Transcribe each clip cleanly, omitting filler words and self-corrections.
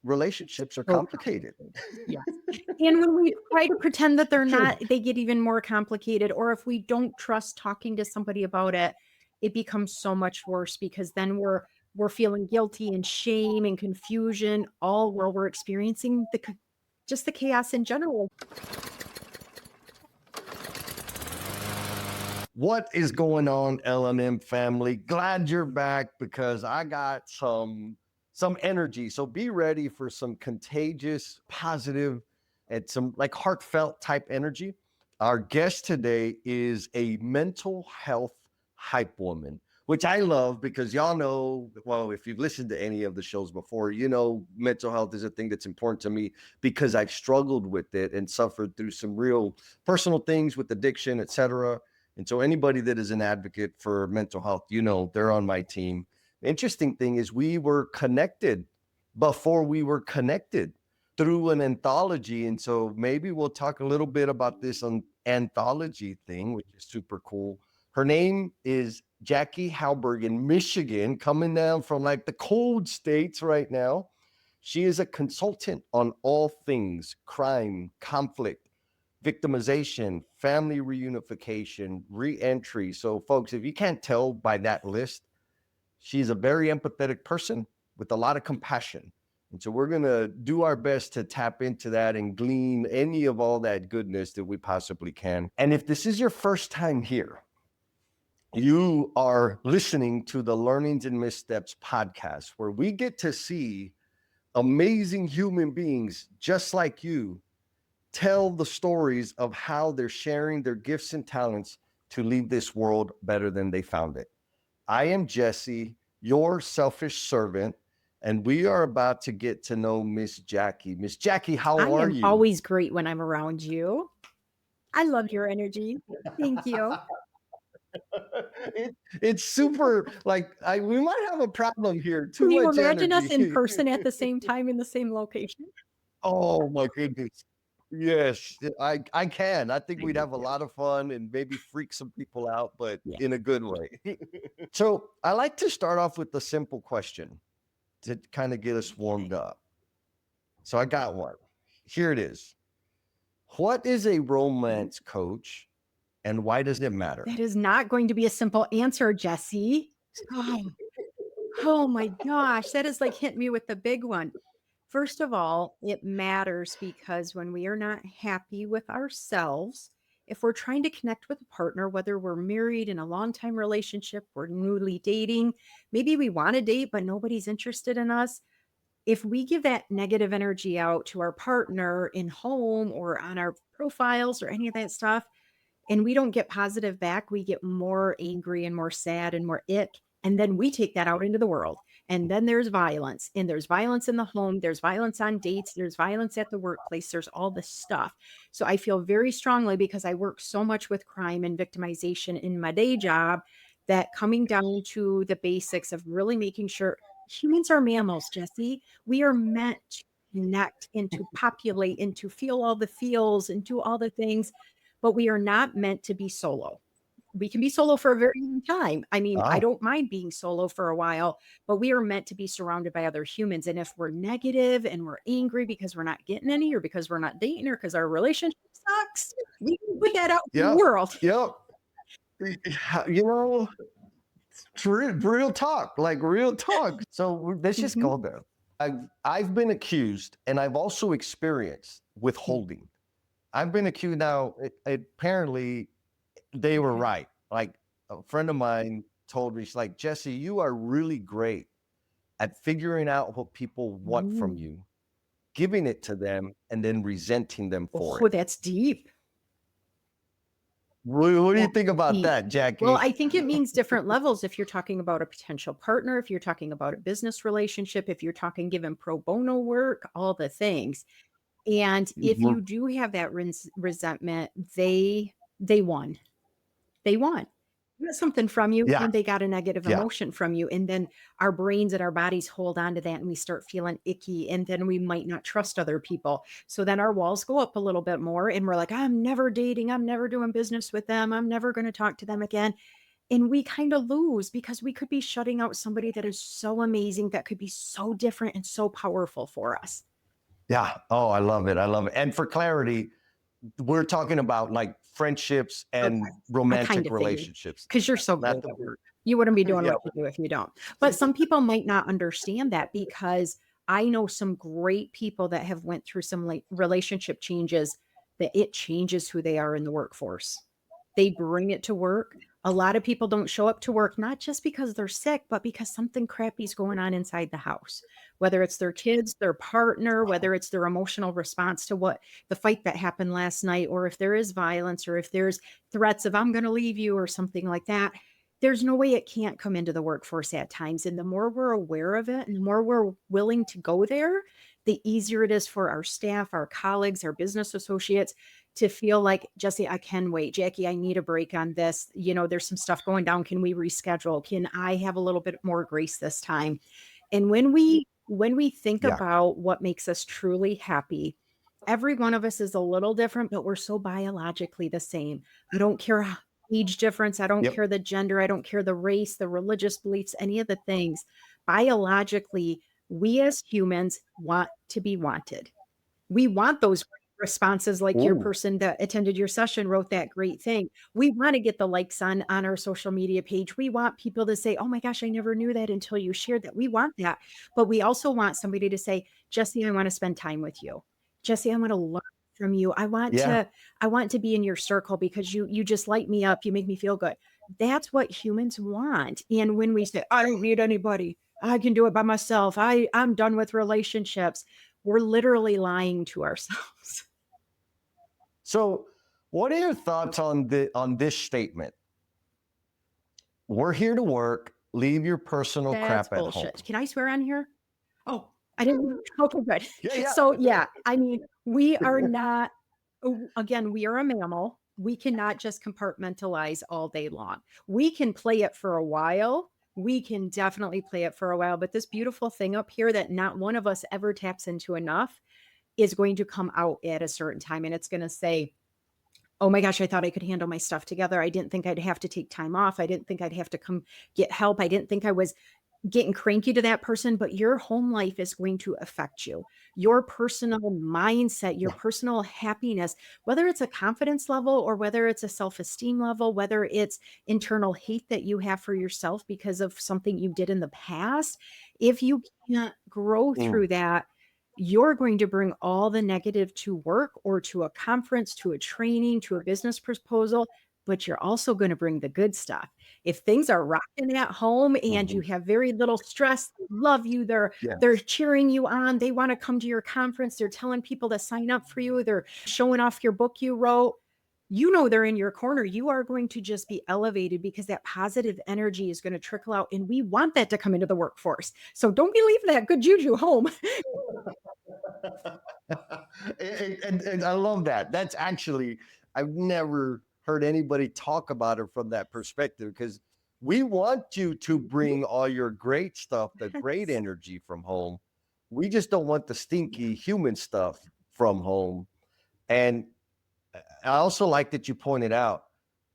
relationships are So complicated. yes. And when we try to pretend that they're Sure. not, they get even more complicated. Or if we don't trust talking to somebody about it, it becomes so much worse because then we're feeling guilty and shame and confusion all while we're experiencing just the chaos in general. What is going on, L&M family? Glad you're back because I got some energy. So be ready for some contagious, positive, and some like heartfelt type energy. Our guest today is a mental health hype woman, which I love because y'all know, well, if you've listened to any of the shows before, you know mental health is a thing that's important to me because I've struggled with it and suffered through some real personal things with addiction, etc. And so anybody that is an advocate for mental health, you know, they're on my team. The interesting thing is we were connected before we were connected through an anthology. And so maybe we'll talk a little bit about this anthology thing, which is super cool. Her name is Jackie Hallberg in Michigan, coming down from like the cold states right now. She is a consultant on all things crime, conflict, victimization, family reunification, reentry. So, folks, if you can't tell by that list, she's a very empathetic person with a lot of compassion. And so, we're going to do our best to tap into that and glean any of all that goodness that we possibly can. And if this is your first time here, you are listening to the Learnings and Missteps podcast, where we get to see amazing human beings just like you tell the stories of how they're sharing their gifts and talents to leave this world better than they found it. I am Jesse, your selfish servant, and we are about to get to know Miss Jackie. Miss Jackie, I how are am you? always great when I'm around you. I love your energy. Thank you. It's super like we might have a problem here. Can Too you much imagine us in energy. person at the same time in the same location? Oh my goodness. Yes, I can. I think we'd Thank have a you. lot of fun and maybe freak some people out, but Yeah. in a good way. So I like to start off with a simple question to kind of get us warmed Okay. up. So I got one. Here it is. What is a romance coach and why does it matter? That is not going to be a simple answer, Jesse. Oh, oh my gosh, that is like hit me with the big one. First of all, it matters because when we are not happy with ourselves, if we're trying to connect with a partner, whether we're married in a long time relationship, we're newly dating, maybe we want to date, but nobody's interested in us. If we give that negative energy out to our partner in home or on our profiles or any of that stuff, and we don't get positive back, we get more angry and more sad and more ick. And then we take that out into the world. And then there's violence. And there's violence in the home. There's violence on dates. There's violence at the workplace. There's all this stuff. So I feel very strongly because I work so much with crime and victimization in my day job that coming down to the basics of really making sure humans are mammals, Jesse. We are meant to connect and to populate and to feel all the feels and do all the things, but we are not meant to be solo. We can be solo for a very long time. I mean, I Ah, don't mind being solo for a while, but we are meant to be surrounded by other humans. And if we're negative and we're angry because we're not getting any, or because we're not dating, or because our relationship sucks, we can put that out in the yep, world. yep. You know, it's real talk, like real talk. So let's just Mhm. go there. I've been accused and I've also experienced Mm, withholding. I've been accused now. Apparently, they were okay. right. Like a friend of mine told me, she's like, Jesse, you are really great at figuring out what people want from Ooh. you, giving it to them, and then resenting them for Oh, it. that's deep. What do you Yeah, think about deep. that, Well, Jackie? I think it means different levels if you're talking about a potential partner, if you're talking about a business relationship, if you're talking given pro bono work, all the things. And if Mhm. you do have that resentment, they won. They won. They got something from you Yeah, and they got a negative yeah. emotion from you. And then our brains and our bodies hold on to that and we start feeling icky. And then we might not trust other people. So then our walls go up a little bit more and we're like, I'm never dating. I'm never doing business with them. I'm never going to talk to them again. And we kind of lose because we could be shutting out somebody that is so amazing, that could be so different and so powerful for us. Yeah. Oh, I love it. I love it. And for clarity, we're talking about like friendships Okay. and I kind romantic of figured, relationships. because you're so Not great the at work. You wouldn't be doing yeah. what you do if you don't. But some people might not understand that, because I know some great people that have went through some like relationship changes, that it changes who they are in the workforce. They bring it to work. A lot of people don't show up to work, not just because they're sick, but because something crappy is going on inside the house. Whether it's their kids, their partner, whether it's their emotional response to what the fight that happened last night, or if there is violence, or if there's threats of "I'm gonna leave you" or something like that. There's no way it can't come into the workforce at times, and the more we're aware of it and the more we're willing to go there, the easier it is for our staff, our colleagues, our business associates to feel like, "Jesse, I can wait. Jackie, I need a break on this. There's some stuff going down. Can we reschedule? Can I have a little bit more grace this time?" And when we think Yeah. about what makes us truly happy, every one of us is a little different, but we're so biologically the same. I don't care age difference, I don't Yep. care the gender, I don't care the race, the religious beliefs, any of the things. Biologically, we as humans want to be wanted. We want those responses, like your Ooh. person that attended your session wrote that great thing. We wanna get the likes on our social media page. We want people to say, "Oh my gosh, I never knew that until you shared that." We want that, but we also want somebody to say, "Jesse, I wanna spend time with you. Jesse, I wanna learn from you. Yeah. I want to be in your circle because you just light me up, you make me feel good." That's what humans want, and when we say, "I don't need anybody. I can do it by myself. I'm done with relationships," we're literally lying to ourselves. So, what are your thoughts on this statement? We're here to work. Leave your personal That's crap at home. bullshit. Can I swear on here? Oh, I didn't. Okay, good. Yeah. Yeah. So, yeah, I mean, we are not, again, we are a mammal. We cannot just compartmentalize all day long. We can play it for a while. We can definitely play it for a while, but this beautiful thing up here that not one of us ever taps into enough is going to come out at a certain time. And it's going to say, "Oh my gosh, I thought I could handle my stuff together. I didn't think I'd have to take time off. I didn't think I'd have to come get help. I didn't think I was getting cranky to that person," but your home life is going to affect you. Your personal mindset, your Yeah. personal happiness, whether it's a confidence level or whether it's a self-esteem level, whether it's internal hate that you have for yourself because of something you did in the past, if you can't grow Mm. through that, you're going to bring all the negative to work or to a conference, to a training, to a business proposal, but you're also going to bring the good stuff. If things are rocking at home and you Mhm. have very little stress, they love you, they're Yes. cheering you on, they wanna come to your conference, they're telling people to sign up for you, they're showing off your book you wrote, they're in your corner. You are going to just be elevated because that positive energy is gonna trickle out, and we want that to come into the workforce. So don't be leaving that good juju home. And I love that. That's actually, I've never heard anybody talk about it from that perspective, because we want you to bring all your great stuff, the great Yes. energy from home. We just don't want the stinky human stuff from home. And I also like that you pointed out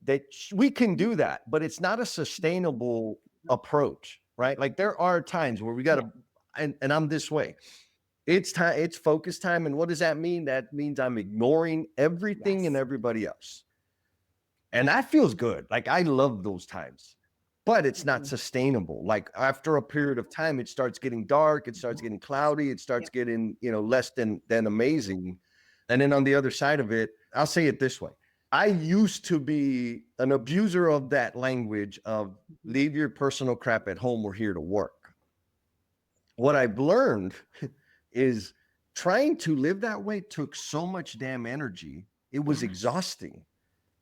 that we can do that, but it's not a sustainable approach, right? Like there are times where we got Yeah, to, and I'm this way. It's time, it's focus time. And what does that mean? That means I'm ignoring everything and yes. everybody else. And that feels good. Like I love those times, but it's not Mhm. sustainable. Like after a period of time, it starts getting dark, it starts getting cloudy, it starts Yep. getting, less than amazing. And then on the other side of it, I'll say it this way. I used to be an abuser of that language of Mhm. leave your personal crap at home, we're here to work. What I've learned is trying to live that way took so much damn energy. It was Yes. exhausting.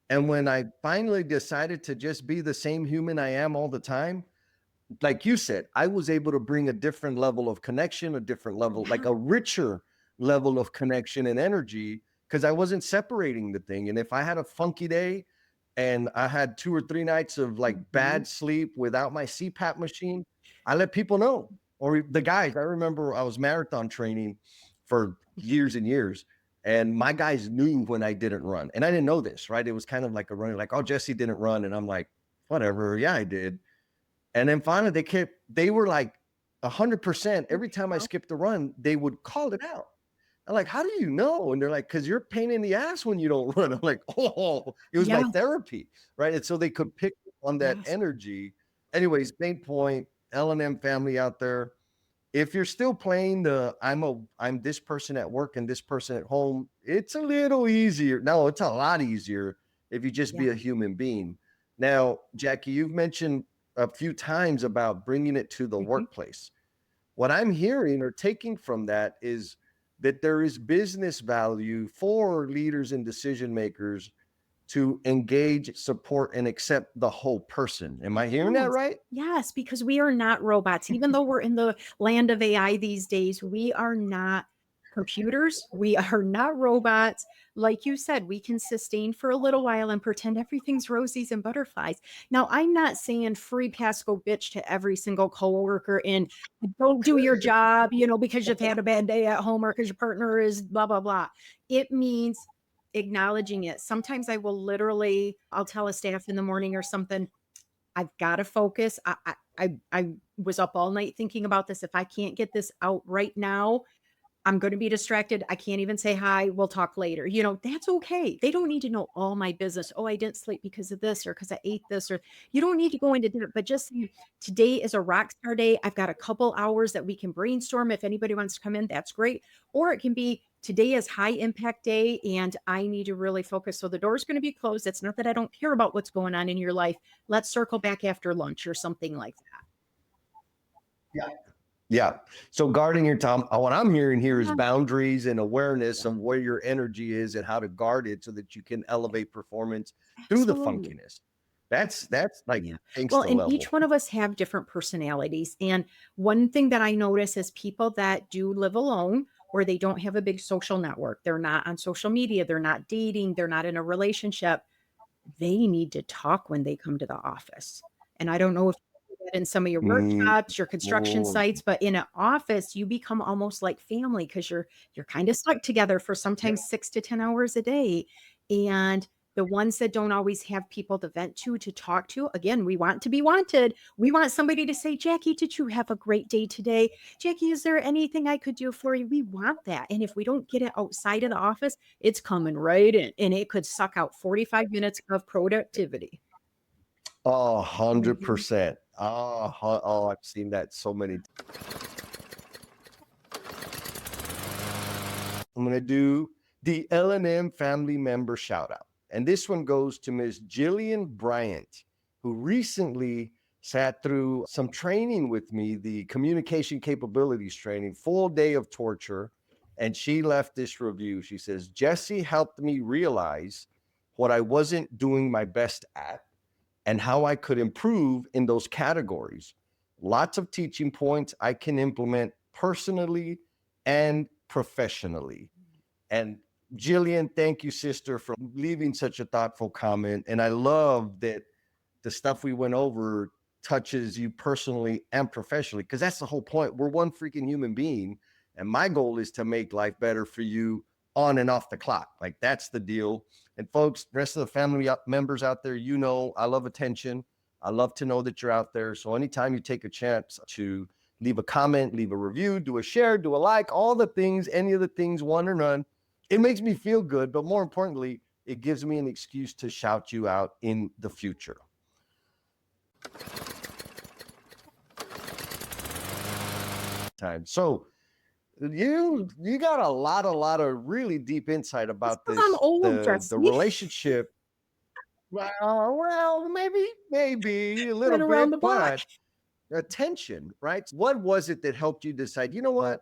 And when I finally decided to just be the same human I am all the time, like you said, I was able to bring a different level of connection, a different level, like Yeah. a richer level of connection and energy, because I wasn't separating the thing. And if I had a funky day and I had 2 or 3 nights of like Mhm. bad sleep without my CPAP machine, I let people know. Or the guys, I remember I was marathon training for years and years. And my guys knew when I didn't run. And I didn't know this, right? It was kind of like a running, like, oh, Jesse didn't run. And I'm like, whatever. Yeah, I did. And then finally they were like 100%. Every time I skipped the run, they would call it out. I'm like, how do you know? And they're like, because you're a pain in the ass when you don't run. I'm like, oh, it was my Yeah. therapy. Right. And so they could pick up on that Yes. energy. Anyways, main point, L&M family out there. If you're still playing the I'm this person at work and this person at home, it's a little easier. No, it's a lot easier if you just Yeah. be a human being. Now, Jackie, you've mentioned a few times about bringing it to the Mhm. workplace. What I'm hearing or taking from that is that there is business value for leaders and decision makers to engage, support, and accept the whole person. Am I hearing that Yes. right? Yes, because we are not robots. Even though we're in the land of AI these days, we are not computers. We are not robots. Like you said, we can sustain for a little while and pretend everything's roses and butterflies. Now, I'm not saying free pass go bitch to every single coworker and don't do your job, because you've had a bad day at home or because your partner is blah, blah, blah. It means acknowledging it. Sometimes I'll tell a staff in the morning or something, I've gotta focus. I was up all night thinking about this. If I can't get this out right now, I'm gonna be distracted. I can't even say hi. We'll talk later. That's okay. They don't need to know all my business. Oh, I didn't sleep because of this or because I ate this, or you don't need to go into dinner, but just today is a rock star day. I've got a couple hours that we can brainstorm. If anybody wants to come in, that's great. Or it can be today is high impact day and I need to really focus. So the door's going to be closed. It's not that I don't care about what's going on in your life. Let's circle back after lunch or something like that. Yeah. Yeah. So guarding your time, what I'm hearing here is Yeah, boundaries and awareness yeah, of where your energy is and how to guard it so that you can elevate performance through the absolutely. funkiness. That's like Yeah. Well, gangsta and level. each one of us have different personalities. And one thing that I notice is people that do live alone or they don't have a big social network, they're not on social media, they're not dating, they're not in a relationship, they need to talk when they come to the office. And I don't know if you do that in some of your Mm, workshops, your construction oh, sites, but in an office, you become almost like family because you're kind of stuck together for yeah. sometimes 6 to 10 hours a day. And the ones that don't always have people to vent to talk to, again, we want to be wanted. We want somebody to say, Jackie, did you have a great day today? Jackie, is there anything I could do for you? We want that. And if we don't get it outside of the office, it's coming right in, and it could suck out 45 minutes of productivity. Oh, Mhm. 100%. Oh, I've seen that so many. I'm going to do the L&M family member shout out. And this one goes to Miss Jillian Bryant, who recently sat through some training with me, the communication capabilities training, full day of torture. And she left this review. She says, Jesse helped me realize what I wasn't doing my best at and how I could improve in those categories. Lots of teaching points I can implement personally and professionally. And Jillian, thank you, sister, for leaving such a thoughtful comment. And I love that the stuff we went over touches you personally and professionally, because that's the whole point. We're one freaking human being. And my goal is to make life better for you on and off the clock. Like that's the deal. And folks, rest of the family members out there, I love attention. I love to know that you're out there. So anytime you take a chance to leave a comment, leave a review, do a share, do a like, all the things, any of the things, one or none, it makes me feel good. But more importantly, it gives me an excuse to shout you out in the future. Time. So you got a lot of really deep insight It's about 'cause I'm this, old, the Jesse. relationship. Well, maybe a little Been around the bit, block. but attention, right? What was it that helped you decide, you know what?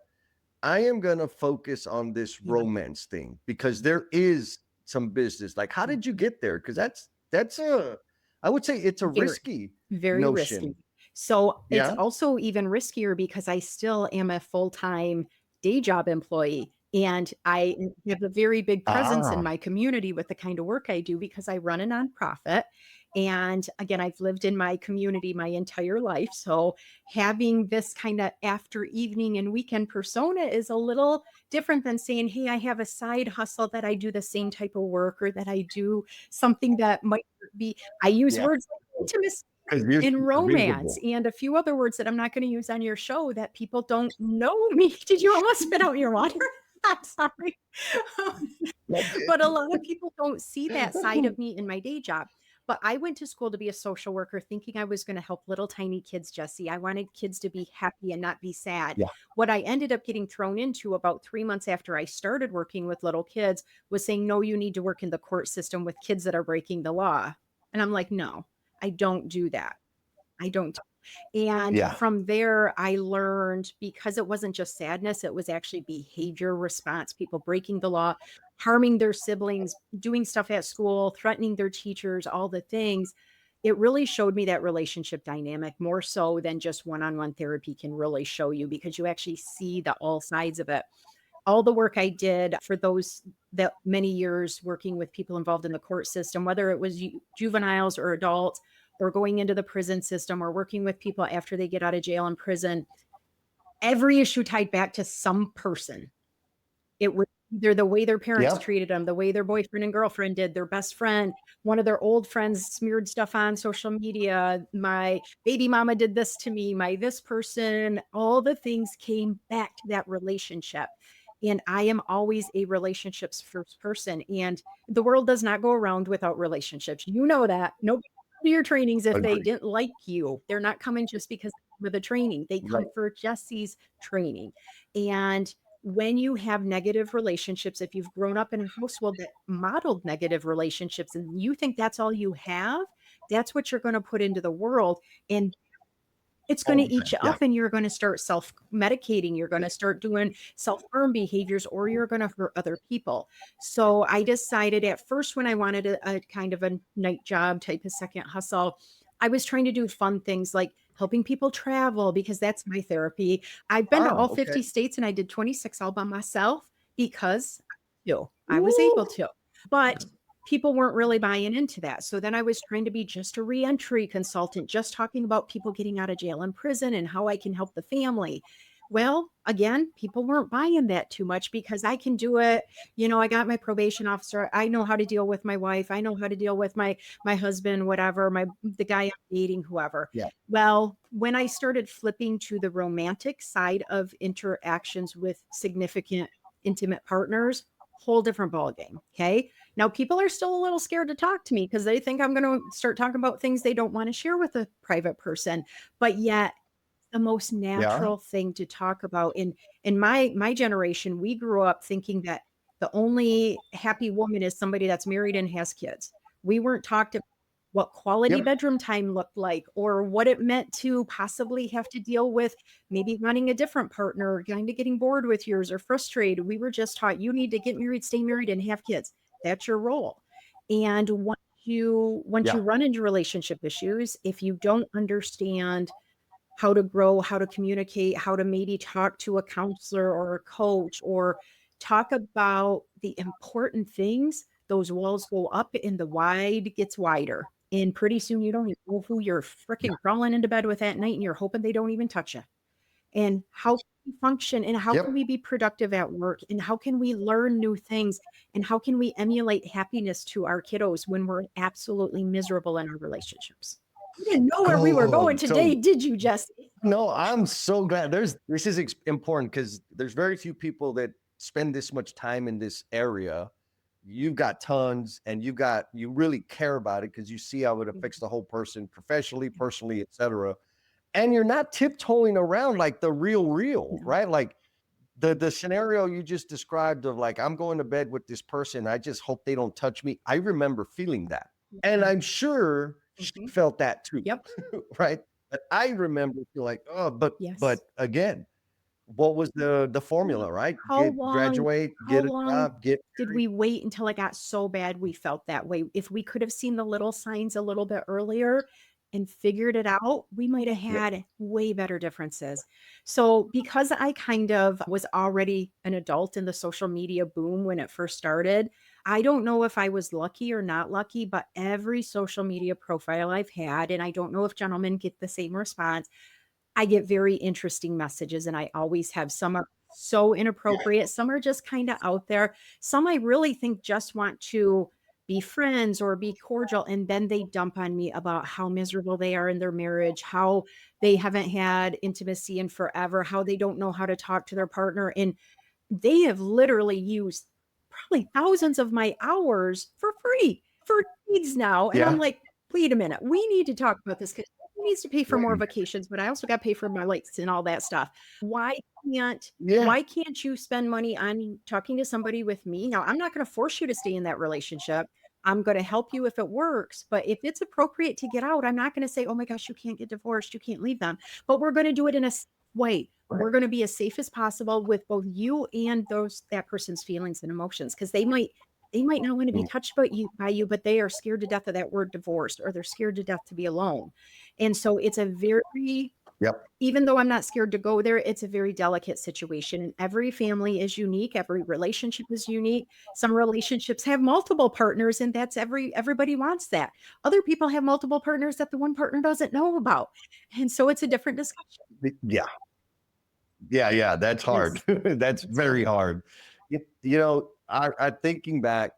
I am gonna focus on this Yeah, romance thing because there is some business. Like, how yeah. did you get there? Because that's a I would say it's a Very, risky very risky. notion. So, it's Yeah. also even riskier because I still am a full-time day job employee, and I have a very big presence in Ah, my community with the kind of work I do because I run a nonprofit, and again, I've lived in my community my entire life, so having this kinda after evening and weekend persona is a little different than saying, "Hey, I have a side hustle that I do the same type of work or that I do something that might be." I use yeah. words intimacy because you're and super romance visible. and a few other words that I'm not gonna use on your show that people don't know me. Did you almost spit out your water? I'm sorry. But a lot of people don't see that side of me in my day job. But I went to school to be a social worker thinking I was going to help little tiny kids, Jesse. I wanted kids to be happy and not be sad. Yeah. What I ended up getting thrown into about 3 months after I started working with little kids was saying, no, you need to work in the court system with kids that are breaking the law. And I'm like, no, I don't do that. I don't. And Yeah. from there, I learned because it wasn't just sadness, it was actually behavior response, people breaking the law, harming their siblings, doing stuff at school, threatening their teachers, all the things. It really showed me that relationship dynamic more so than just one on one therapy can really show you because you actually see the all sides of it. All the work I did for those that many years working with people involved in the court system, whether it was juveniles or adults, or going into the prison system, or working with people after they get out of jail and prison, every issue tied back to some person. It was either the way their parents Yep. treated them, the way their boyfriend and girlfriend did, their best friend, one of their old friends smeared stuff on social media, my baby mama did this to me, my this person, all the things came back to that relationship. And I am always a relationships first person. And the world does not go around without relationships. You know that. Nobody comes to your trainings if they Agree. didn't like you. They're not coming just because of the training. They Right. come for Jesse's training. And when you have negative relationships, if you've grown up in a household that modeled negative relationships and you think that's all you have, that's what you're going to put into the world. And it's All going the to eat time. you Yeah. up and you're going to start self medicating. You're going to start doing self harm behaviors or you're going to hurt other people. So I decided at first when I wanted a kind of a night job type of second hustle, I was trying to do fun things like helping people travel because that's my therapy. I've been to Oh, all okay. 50 states and I did 26 all by myself because I was able Woo! to. But people weren't really buying into that. So then I was trying to be just a reentry consultant, just talking about people getting out of jail and prison and how I can help the family. Well, again, people weren't buying that too much because I can do it. I got my probation officer. I know how to deal with my wife. I know how to deal with my husband, whatever, the guy I'm dating, whoever. Yeah. Well, when I started flipping to the romantic side of interactions with significant intimate partners, whole different ballgame. Okay. Now, people are still a little scared to talk to me because they think I'm going to start talking about things they don't want to share with a private person. But yet, the most Yeah. natural thing to talk about in my generation, we grew up thinking that the only happy woman is somebody that's married and has kids. We weren't talked about what quality Yep. bedroom time looked like or what it meant to possibly have to deal with maybe wanting a different partner or kind of getting bored with yours or frustrated. We were just taught you need to get married, stay married, and have kids. That's your role. And once you Yeah. run into relationship issues, if you don't understand how to grow, how to communicate, how to maybe talk to a counselor or a coach or talk about the important things, those walls go up and the wide gets wider. And pretty soon you don't even know who you're Yeah. freaking crawling into bed with at night and you're hoping they don't even touch you. And how can we function and how can Yep. we be productive at work and how can we learn new things and how can we emulate happiness to our kiddos when we're absolutely miserable in our relationships? You didn't know where we were Oh, going so today, did you, Jesse? no, I'm so glad. This is important because there's very few people that spend this much time in this area. You've got tons, and you really care about it because you see how it affects the whole person, professionally, personally, etc. And you're not tiptoeing around like the real, No. right? Like the scenario you just described of like I'm going to bed with this person, I just hope they don't touch me. I remember feeling that, and I'm sure she Mhm. felt that too, Yep. right? But I remember feel like, oh, but Yes. again, what was the formula, right? How Get long graduate, how get a long job, get did married. we wait until it got so bad we felt that way? If we could have seen the little signs a little bit earlier and figured it out, we might have Yep. had way better differences. So, because I kind of was already an adult in the social media boom when it first started, I don't know if I was lucky or not lucky, but every social media profile I've had, and I don't know if gentlemen get the same response, I get very interesting messages and I always have. Some are so Yeah. inappropriate, some are just kinda out there. Some I really think just want to be friends or be cordial. And then they dump on me about how miserable they are in their marriage, how they haven't had intimacy in forever, how they don't know how to talk to their partner. And they have literally used probably thousands of my hours for free for needs now. And I'm Yeah. like, wait a minute, we need to talk about this because he needs to pay for more vacations, but I also got to pay for my lights and all that stuff. Why can't Yeah. why can't you spend money on talking to somebody with me? Now, I'm not going to force you to stay in that relationship. I'm going to help you if it works. But if it's appropriate to get out, I'm not going to say, oh my gosh, you can't get divorced. You can't leave them. But we're going to do it in a safe way. Right. We're gonna be as safe as possible with both you and that person's feelings and emotions, because they might not wanna be Mm. touched by you, but they are scared to death of that word divorced, or they're scared to death to be alone. And so it's a very Yep. even though I'm not scared to go there, it's a very delicate situation, and every family is unique, every relationship is unique. Some relationships have multiple partners, and that's everybody wants that. Other people have multiple partners that the one partner doesn't know about, and so it's a different discussion. Yeah. Yeah. Yeah. That's It hard. is. That's It's hard. very hard. I thinking back,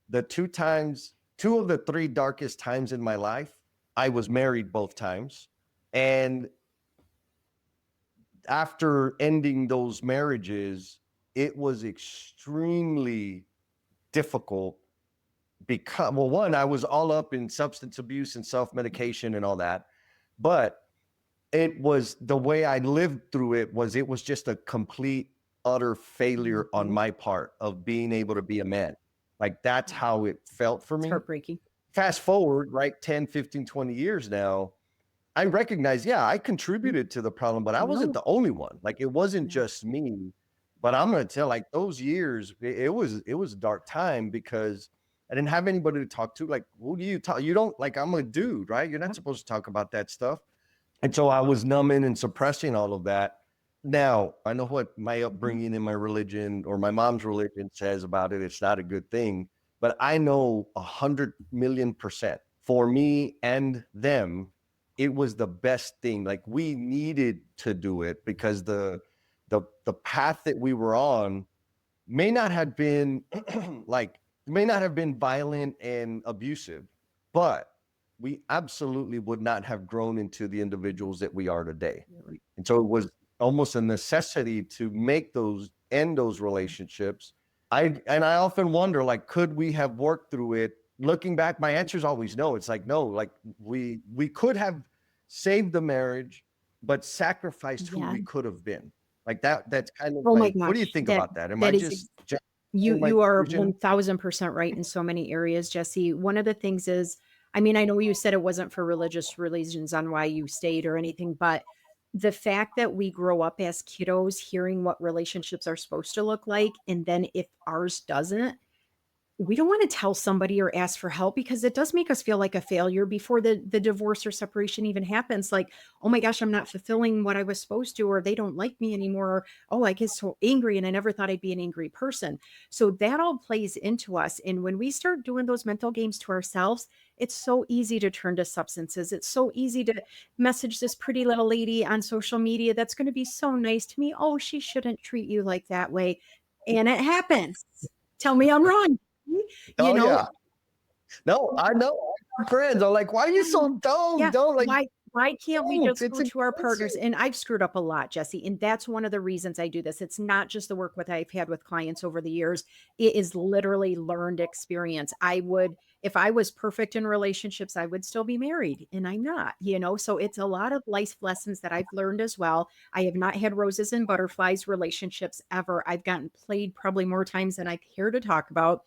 the two of the three darkest times in my life, I was married both times. And after ending those marriages, it was extremely difficult because, well, one, I was all up in substance abuse and self-medication and all that. But it was the way I lived through it was just a complete utter failure on Mhm. my part of being able to be a man. Like that's how it felt for It's me. heartbreaking. Fast forward, right, 10, 15, 20 years now, I recognize, yeah, I Mhm. contributed to the problem, but I wasn't No. the only one. Like it wasn't No. just me. But I'm gonna tell, like those years, it was a dark time because I didn't have anybody to talk to. Like, who do you talk? You don't like I'm a dude, right? You're not Yep. supposed to talk about that stuff. And so I was numbing and suppressing all of that. Now, I know what my Mhm. upbringing in my religion or my mom's religion says about it. It's not a good thing, but I know 100,000,000% for me and them, it was the best thing. Like we needed to do it because the path that we were on may not have been like may not have been violent and abusive, but we absolutely would not have grown into the individuals that we are today. You're right. And so it was almost a necessity to make those end those relationships. I often wonder, like, could we have worked through it? Looking back, my answer is always no. It's like no, like we could have saved the marriage, but sacrificed who Yeah. we could have been. Like that's kind of Oh my like, what do you gosh. think That about that? Am I that is just you in my you are conclusion? 1000% right in so many areas, Jesse. One of the things is, I mean, I know you said it wasn't for religious reasons on why you stayed or anything, but the fact that we grow up as kiddos hearing what relationships are supposed to look like, and then if ours doesn't, we don't wanna tell somebody or ask for help because it does make us feel like a failure before the divorce or separation even happens, like, "Oh my gosh, I'm not fulfilling what I was supposed to," or, "They don't like me anymore," or, "Oh, I get so angry, and I never thought I'd be an angry person." So that all plays into us, and when we start doing those mental games to ourselves, it's so easy to turn to substances. It's so easy to message this pretty little lady on social media that's gonna be so nice to me. "Oh, she shouldn't treat you like that way," and it happens. Tell me I'm wrong. You Oh know, yeah. No, I know. I got friends. I'm like, why are you yeah, so dumb? yeah. Don't like Why can't we don't. just It's go to our partners? expensive. And I've screwed up a lot, Jesse, and that's one of the reasons I do this. It's not just the work with I've had with clients over the years. It is literally learned experience. If I was perfect in relationships, I would still be married, and I'm not, So it's a lot of life lessons that I've learned as well. I have not had roses and butterflies relationships ever. I've gotten played probably more times than I care to talk about,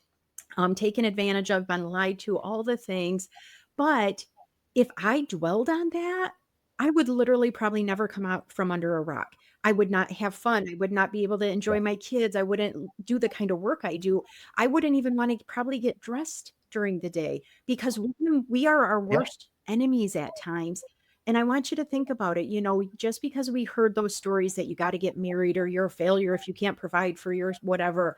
taken advantage of, been lied to, all the things. But if I dwelled on that, I would literally probably never come out from under a rock. I would not have fun. I would not be able to Yeah. enjoy my kids. I wouldn't do the kind of work I do. I wouldn't even want to probably get dressed during the day because we are our Yeah. worst enemies at times. And I want you to think about it. Just because we heard those stories that you got to get married or you're a failure if you can't provide for your whatever,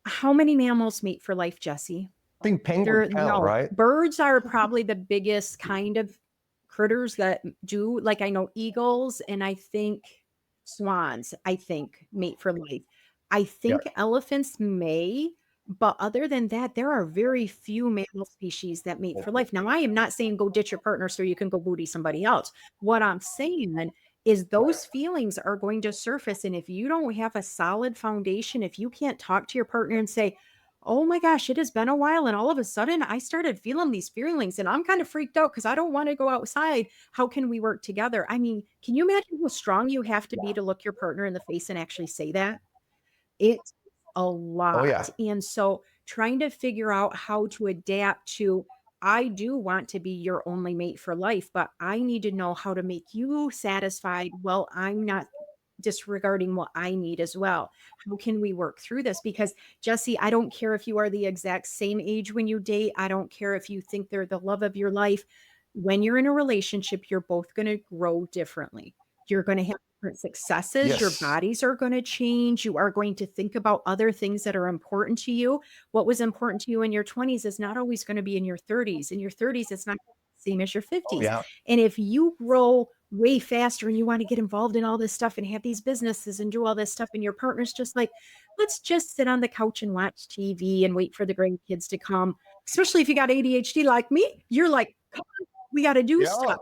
how many mammals mate for life, Jesse? I think penguins count, No. right? Birds are probably the biggest kind of critters that do, like, I know eagles and I think swans, I think, mate for life. I Yeah. think elephants may. But other than that, there are very few mammal species that mate for life. Now, I am not saying go ditch your partner so you can go booty somebody else. What I'm saying is Right. those feelings are going to surface. And if you don't have a solid foundation, if you can't talk to your partner and say, oh my gosh, it has been a while. And all of a sudden, I started feeling these feelings and I'm kind of freaked out because I don't want to go outside. How can we work together? I mean, can you imagine how strong you have to be to look your partner in the face and actually say that? It's a Oh lot, yeah. and so trying to figure out how to adapt to, I do want to be your only mate for life, but I need to know how to make you satisfied while I'm not disregarding what I need as well. How can we work through this? Because Jesse, I don't care if you are the exact same age when you date. I don't care if you think they're the love of your life. When you're in a relationship, you're both going to grow differently. You're going to have different successes. Your Yes. bodies are going to change. You are going to think about other things that are important to you. What was important to you in your 20s is not always going to be in your 30s. In your 30s, it's not the same as your Oh 50s. yeah. And if you grow way faster and you want to get involved in all this stuff and have these businesses and do all this stuff, and your partner's just like, let's just sit on the couch and watch TV and wait for the grandkids to come. Especially if you got ADHD like me, you're like, come on, we got to do Yeah. stuff.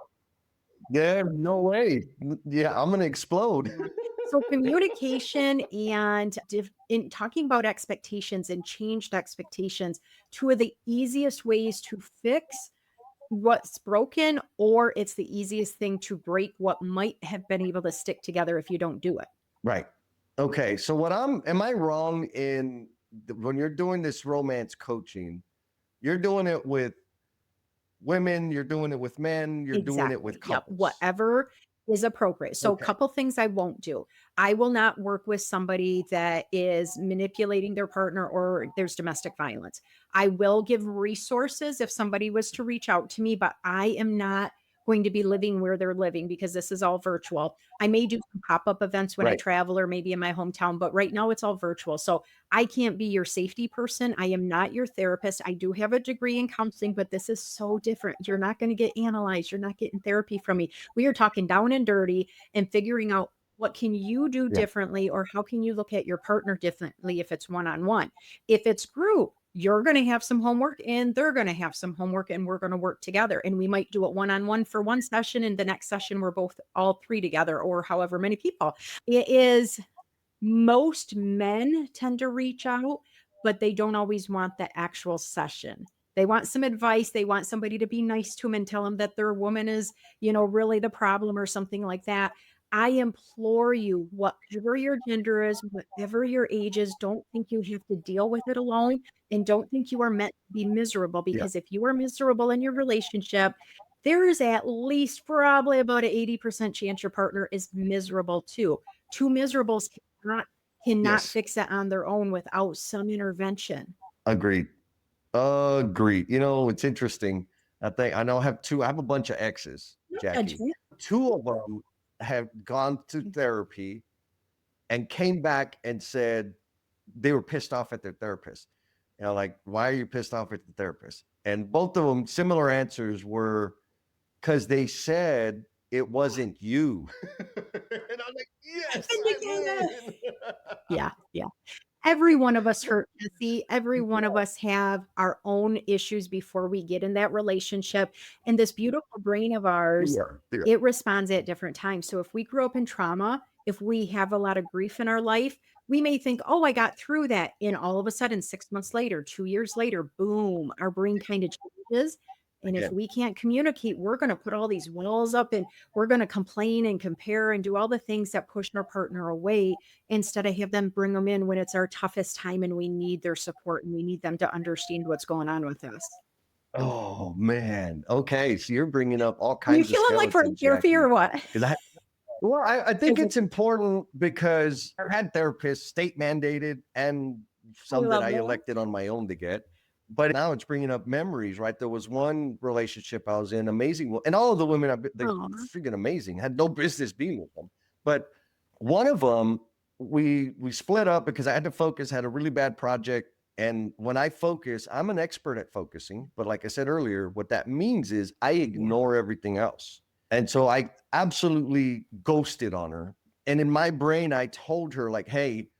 Yeah. No way. Yeah. I'm gonna explode. Yeah. So communication and in talking about expectations and changed expectations, two of the easiest ways to fix what's broken, or it's the easiest thing to break what might have been able to stick together if you don't do it. Right. Okay. So am I wrong in when you're doing this romance coaching, you're doing it with women, you're doing it with men, you're doing it with Exactly. Yep. couples. Whatever is appropriate. So, a Okay. couple things I won't do. I will not work with somebody that is manipulating their partner or there's domestic violence. I will give resources if somebody was to reach out to me, but I am not going to be living where they're living because this is all virtual. I may do some pop up events when I Right. travel or maybe in my hometown, but right now it's all virtual. So, I can't be your safety person. I am not your therapist. I do have a degree in counseling, but this is so different. You're not going to get analyzed. You're not getting therapy from me. We are talking down and dirty and figuring out what can you do Yeah. differently or how can you look at your partner differently if it's one-on-one. If it's group, you're going to have some homework and they're going to have some homework and we're going to work together and we might do it one-on-one for one session and the next session we're both all three together or however many people. It is most men tend to reach out, but they don't always want the actual session. They want some advice, they want somebody to be nice to them and tell them that their woman is, really the problem or something like that. I implore you, whatever your gender is, whatever your age is, don't think you have to deal with it alone, and don't think you are meant to be miserable, Yeah. because if you are miserable in your relationship, there is at least probably about an 80% chance your partner is miserable too. Two miserables cannot Yes. fix it on their own without some intervention. Agreed. Agreed. It's interesting. I know I have a bunch of exes, No Jackie. judgment. Two of them have gone to therapy and came back and said they were pissed off at their therapist. Like, why are you pissed off at the therapist? And both of them, similar answers were because they said it wasn't you. And I'm like, yes, I Vindicated. win. Yeah, yeah. Every one of us hurt, Jesse. Every one of us have our own issues before we get in that relationship. And this beautiful brain of ours, Yeah. it responds at different times. So if we grew up in trauma, if we have a lot of grief in our life, we may think, oh, I got through that. And all of a sudden, 6 months later, 2 years later, boom, our brain kind of changes. And if Again. we can't communicate, we're going to put all these walls up and we're going to complain and compare and do all the things that push our partner away instead of have them bring them in when it's our toughest time and we need their support and we need them to understand what's going on with us. Oh man. Okay. So you're bringing up all Are you kinds of feeling like we're in skeletons, therapy Jackie. or what? Because I think Is it it's important because I've had therapists state mandated and I some that love I that. elected on my own to get. But now it's bringing up memories, right? There was one relationship I was in, amazing, and all of the women they Aw. freaking amazing. Had no business being with them, but one of them we split up because I had to focus. Had a really bad project, and when I focus, I'm an expert at focusing. But like I said earlier, what that means is I Yeah. ignore everything else. And so I absolutely ghosted on her. And in my brain, I told her, like, hey,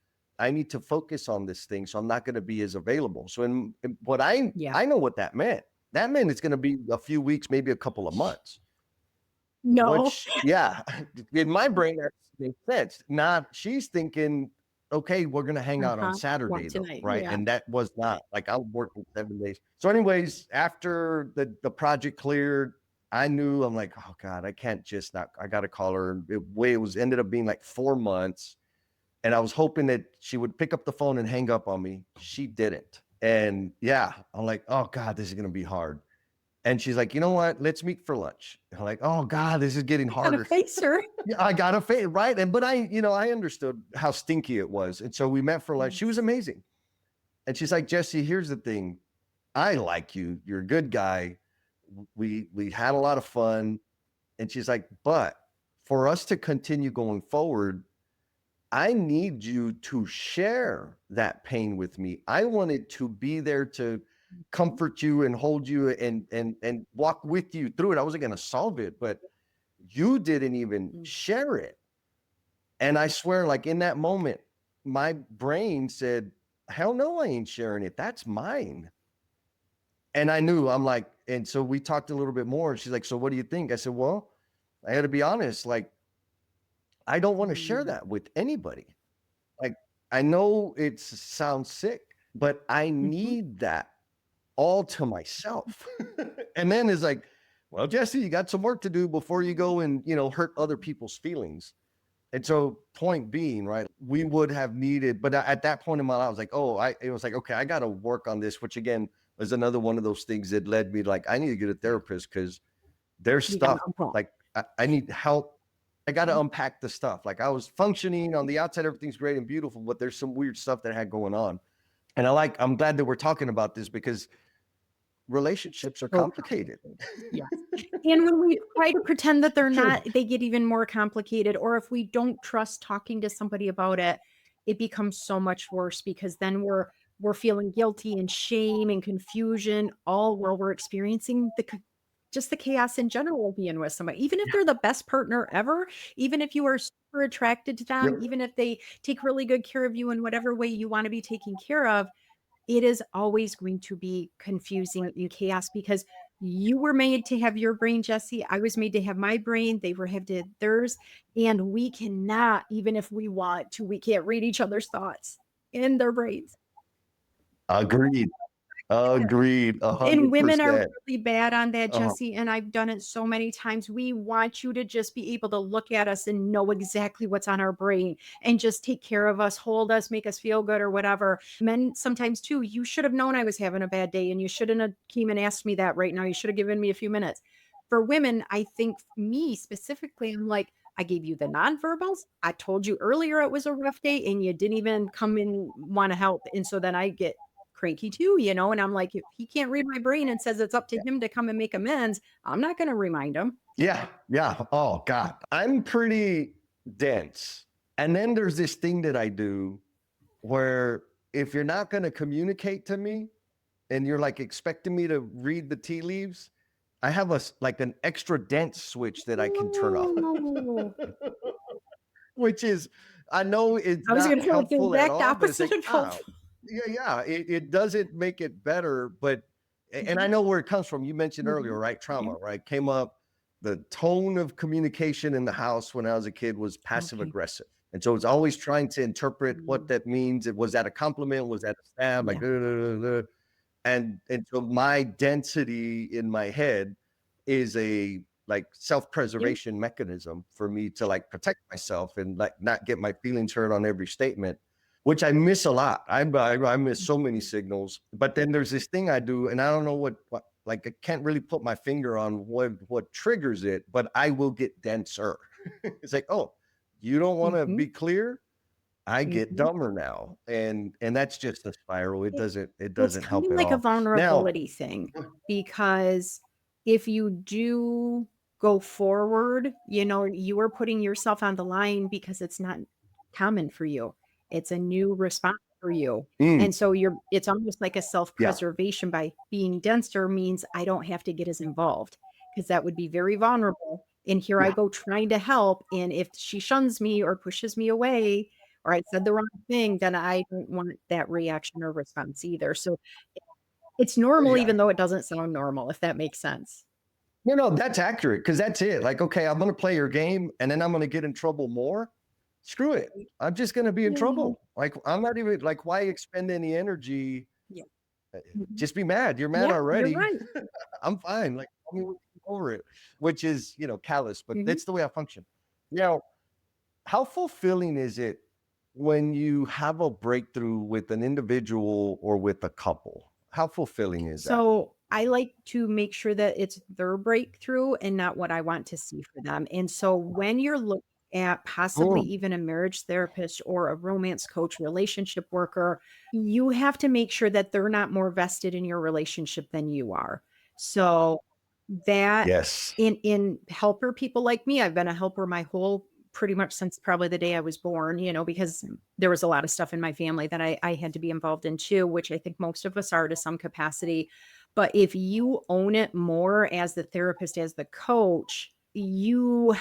I need to focus on this thing. So I'm not going to be as available. So in what Yeah. I know what that meant. That meant it's going to be a few weeks, maybe a couple of months, No. which, yeah, in my brain, that makes sense. Not, she's thinking, okay, we're going to hang out on Uh-huh. Saturday Want though. tonight. Right. Yeah. And that was not like, I was working 7 days. So anyways, after the project cleared, I knew, I'm like, oh God, I can't just not, I got to call her. It was ended up being like 4 months. And I was hoping that she would pick up the phone and hang up on me. She didn't. And yeah, I'm like, oh God, this is going to be hard. And she's like, you know what? Let's meet for lunch. I'm like, oh God, this is getting Gotta harder. face her. Yeah, I got to face right. And but I understood how stinky it was. And so we met for lunch. She was Yes. amazing. And she's like, Jesse, here's the thing. I like you. You're a good guy. We had a lot of fun. And she's like, but for us to continue going forward, I need you to share that pain with me. I wanted to be there to Mhm. comfort you and hold you and walk with you through it. I wasn't going to solve it, but you didn't even Mm. share it. And I swear, like in that moment, my brain said, hell no, I ain't sharing it. That's mine. And I knew, I'm like, and so we talked a little bit more. She's like, so what do you think? I said, well, I got to be honest. Like, I don't want to share Mm. that with anybody. Like, I know it sounds sick, but I Mhm. need that all to myself. And then it's like, well, Jesse, you got some work to do before you go and, hurt other people's feelings. And so, point being, right, we would have needed, but at that point in my life, I was like, it was like, okay, I got to work on this, which again was another one of those things that led me to like, I need to get a Yeah. therapist because there's You gotta stuff unplug. like I need help. I got to Mhm. unpack the stuff. Like I was functioning on the outside, everything's great and beautiful, but there's some weird stuff that I had going on. And I'm glad that we're talking about this because relationships are So complicated. complicated. Yes. And when we try to pretend that they're not, they get even more complicated. Or if we don't trust talking to somebody about it, it becomes so much worse because then we're feeling guilty and shame and confusion all while we're experiencing just the chaos in general being with somebody. Even if they're the best partner ever, even if you are super attracted to them, Yep. even if they take really good care of you in whatever way you want to be taken care of, it is always going to be confusing and chaos because you were made to have your brain, Jesse. I was made to have my brain. They were have to theirs. And we cannot, even if we want to, we can't read each other's thoughts in their brains. Agreed. Agreed. a And hundred women are percent. really bad on that, Uh, Jesse, and I've done it so many times. We want you to just be able to look at us and know exactly what's on our brain and just take care of us, hold us, make us feel good or whatever. Men sometimes too, you should have known I was having a bad day and you shouldn't have came and asked me that right now. You should have given me a few minutes. For women, I think me specifically, I'm like, I gave you the nonverbals. I told you earlier it was a rough day and you didn't even come and want to help. And so then I get cranky too, and I'm like, if he can't read my brain and says it's up to him to come and make amends, I'm not going to remind him. yeah. Yeah. Oh God. I'm pretty dense. And then there's this thing that I do where if you're not going to communicate to me and you're like expecting me to read the tea leaves, I have like an extra dense switch that I can turn off, Oh, which is, I know it's I was not going to say like the helpful at exact all, but it's opposite like, of helpful. yeah, yeah, it doesn't make it better, but, and I Mhm. know where it comes from. You mentioned earlier, Mhm. right? Yeah. Trauma, right? Came up, the tone of communication in the house when I was a kid was passive Okay. aggressive. And so it's always trying to interpret what Mm. that means. Was that a compliment? Was that a stab? Like, Yeah. and so my density in my head is a like Yeah. self-preservation mechanism for me to like protect myself and like not get my feelings hurt on every statement, which I miss a lot. I miss so many Mhm. signals. But then there's this thing I do, and I don't know what like I can't really put my finger on what triggers it, but I will get denser. It's like, oh, you don't want to Mhm. be clear? I get Mhm. dumber now. And that's just a spiral. It It doesn't it it's doesn't kind help of at like a all. Now, vulnerability thing because if you do go forward, you are putting yourself on the line because it's not common for you. It's a new response for you. mm, And so it's almost like a yeah, self-preservation by being denser means I don't have to get as involved because that would be very vulnerable. And here I yeah, go trying to help. And if she shuns me or pushes me away, or I said the wrong thing, then I don't want that reaction or response either. So it's normal Yeah. even though it doesn't sound normal, if that makes sense. No, that's accurate because that's it. Like, okay, I'm going to play your game and then I'm going to get in trouble more. Screw it. Right. I'm just going to be in Yeah. trouble. Like, I'm not even like, why expend any energy? Yeah. Uh, Mhm. Just be mad. You're mad Yeah, you're already. right. I'm fine. Like, I mean, we're over it, which is, callous, but Mhm. that's the way I function. Now, how fulfilling is it when you have a breakthrough with an individual or with a couple? How fulfilling is that? So I like to make sure that it's their breakthrough and not what I want to see for them. And so when you're looking at possibly Mm, even a marriage therapist or a romance coach, relationship worker, you have to make sure that they're not more vested in your relationship than you are. So that yes. in helper people like me, I've been a helper my whole pretty much since probably the day I was born, because there was a lot of stuff in my family that I had to be involved in too, which I think most of us are to some capacity. But if you own it more as the therapist, as the coach, you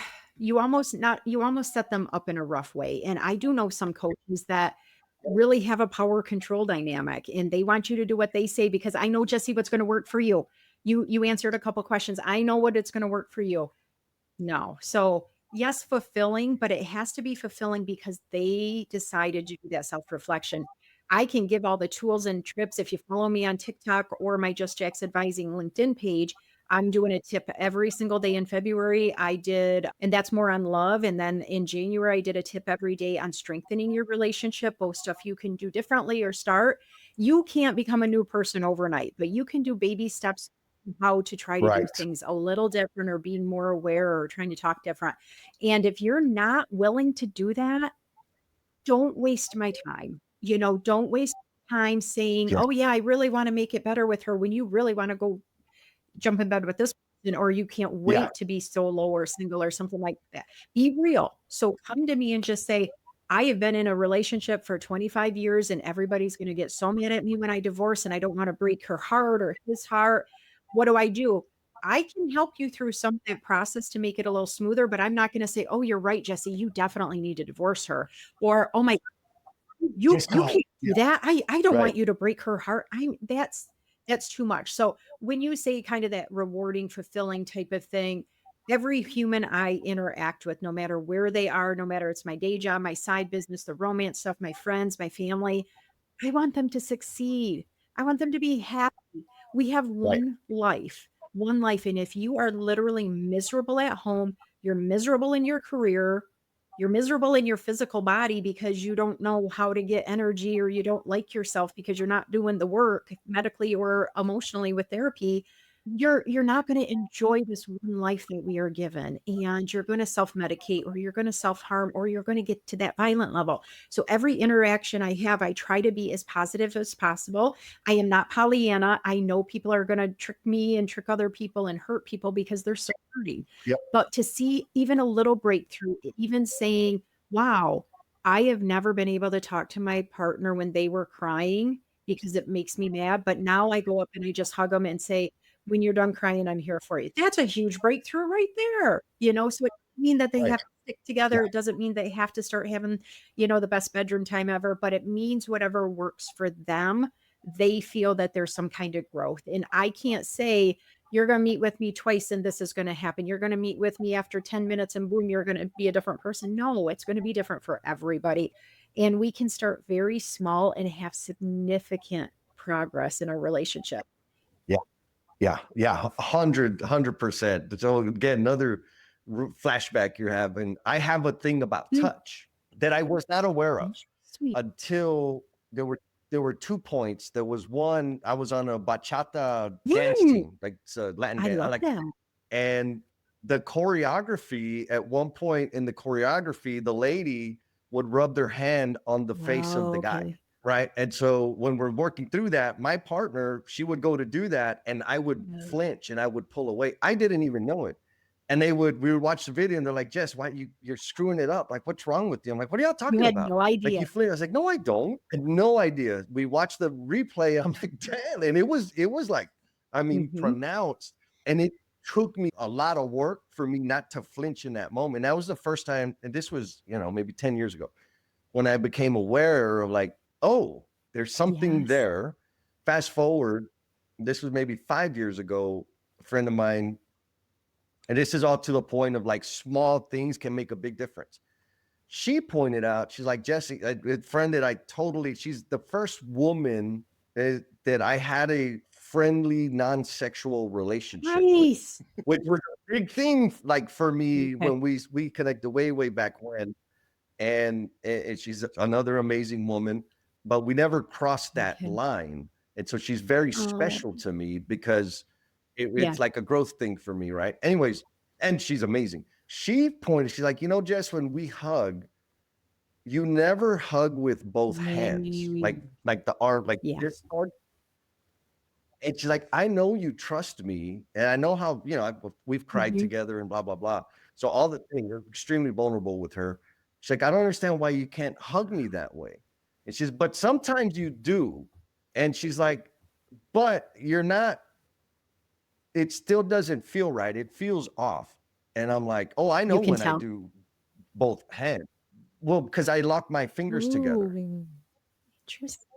almost set them up in a rough way. And I do know some coaches that really have a power control dynamic and they want you to do what they say because I know, Jesse, what's going to work for you. You answered a couple questions. I know what it's going to work for you. No. So, yes, fulfilling, but it has to be fulfilling because they decided to do that self-reflection. I can give all the tools and trips. If you follow me on TikTok or my Just Jack's Advising LinkedIn page, I'm doing a tip every single day in February. I did, and that's more on love. And then in January, I did a tip every day on strengthening your relationship, both stuff you can do differently or start. You can't become a new person overnight, but you can do baby steps how to try to do Right. things a little different or being more aware or trying to talk different. And if you're not willing to do that, don't waste my time. Don't waste time saying, Yes. "Oh yeah, I really want to make it better with her," when you really want to go jump in bed with this person or you can't Yeah. wait to be solo or single or something like that. Be real. So come to me and just say, I have been in a relationship for 25 years and everybody's going to get so mad at me when I divorce and I don't want to break her heart or his heart. What do I do? I can help you through some of that process to make it a little smoother, but I'm not going to say, "Oh, you're right, Jesse, you definitely need to divorce her." Or, "Oh my Just you go. can't Yeah. do that. I don't Right. want you to break her heart." That's too much. So, when you say kind of that rewarding, fulfilling type of thing, every human I interact with, no matter where they are, no matter it's my day job, my side business, the romance stuff, my friends, my family, I want them to succeed. I want them to be happy. We have Right. one life. And if you are literally miserable at home, you're miserable in your career, you're miserable in your physical body because you don't know how to get energy or you don't like yourself because you're not doing the work medically or emotionally with therapy, you're not going to enjoy this one life that we are given and you're going to self-medicate or you're going to self-harm or you're going to get to that violent level. So every interaction I have, I try to be as positive as possible. I am not Pollyanna. I know people are going to trick me and trick other people and hurt people because they're so hurting. Yep. But to see even a little breakthrough, even saying, wow, I have never been able to talk to my partner when they were crying because it makes me mad. But now I go up and I just hug them and say, when you're done crying, I'm here for you. That's a huge breakthrough right there. So it doesn't mean that they Right. have to stick together. Yeah. It doesn't mean they have to start having, the best bedroom time ever, but it means whatever works for them. They feel that there's some kind of growth. And I can't say, you're going to meet with me twice and this is going to happen. You're going to meet with me after 10 minutes and boom, you're going to be a different person. No, it's going to be different for everybody. And we can start very small and have significant progress in our relationship. Yeah. Yeah. Yeah. 100%. So again, another flashback you're having. I have a thing about Mm, touch that I was not aware of sweet. until there were 2 points. There was one, I was on a bachata dance Mm, team, like it's a Latin I dance. I love like, that. and the choreography at one point in the choreography, the lady would rub their hand on the face of Wow, the guy. okay. Right. And so when we're working through that, my partner, she would go to do that and I would Yeah. flinch and I would pull away. I didn't even know it. And we would watch the video and they're like, Jess, why you're screwing it up? Like, what's wrong with you? I'm like, what are y'all You talking had about? no Like idea. you flinch. I was like, no, I don't. I had no idea. We watched the replay. I'm like, damn. And it was like, I mean, Mhm. pronounced. And it took me a lot of work for me not to flinch in that moment. That was the first time, and this was, maybe 10 years ago. when I became aware of like, oh, there's something Yes. there. Fast forward, this was maybe 5 years ago, a friend of mine, and this is all to the point of like small things can make a big difference. She pointed out, she's like, Jesse, a friend that I totally, she's the first woman that I had a friendly, non-sexual relationship with, Nice. which was a big thing like for me Okay. when we connected way back when. And she's another amazing woman, but we never crossed that Okay. line. And so she's very Oh, special to me because yeah. it's like a growth thing for me, right? Anyways, and she's amazing. She pointed, she's like, Jess, when we hug, you never hug with both hands, Maybe. like the arm, like Yeah. this hard. And she's like, I know you trust me, and I know how, we've cried Mhm. together and blah, blah, blah. So all the things are extremely vulnerable with her. She's like, I don't understand why you can't hug me that way. And she's, but sometimes you do. And she's like, but you're not, it still doesn't feel right. It feels off. And I'm like, oh, I know You can when I tell. do both hands. Well, because I lock my fingers together. Ooh, interesting.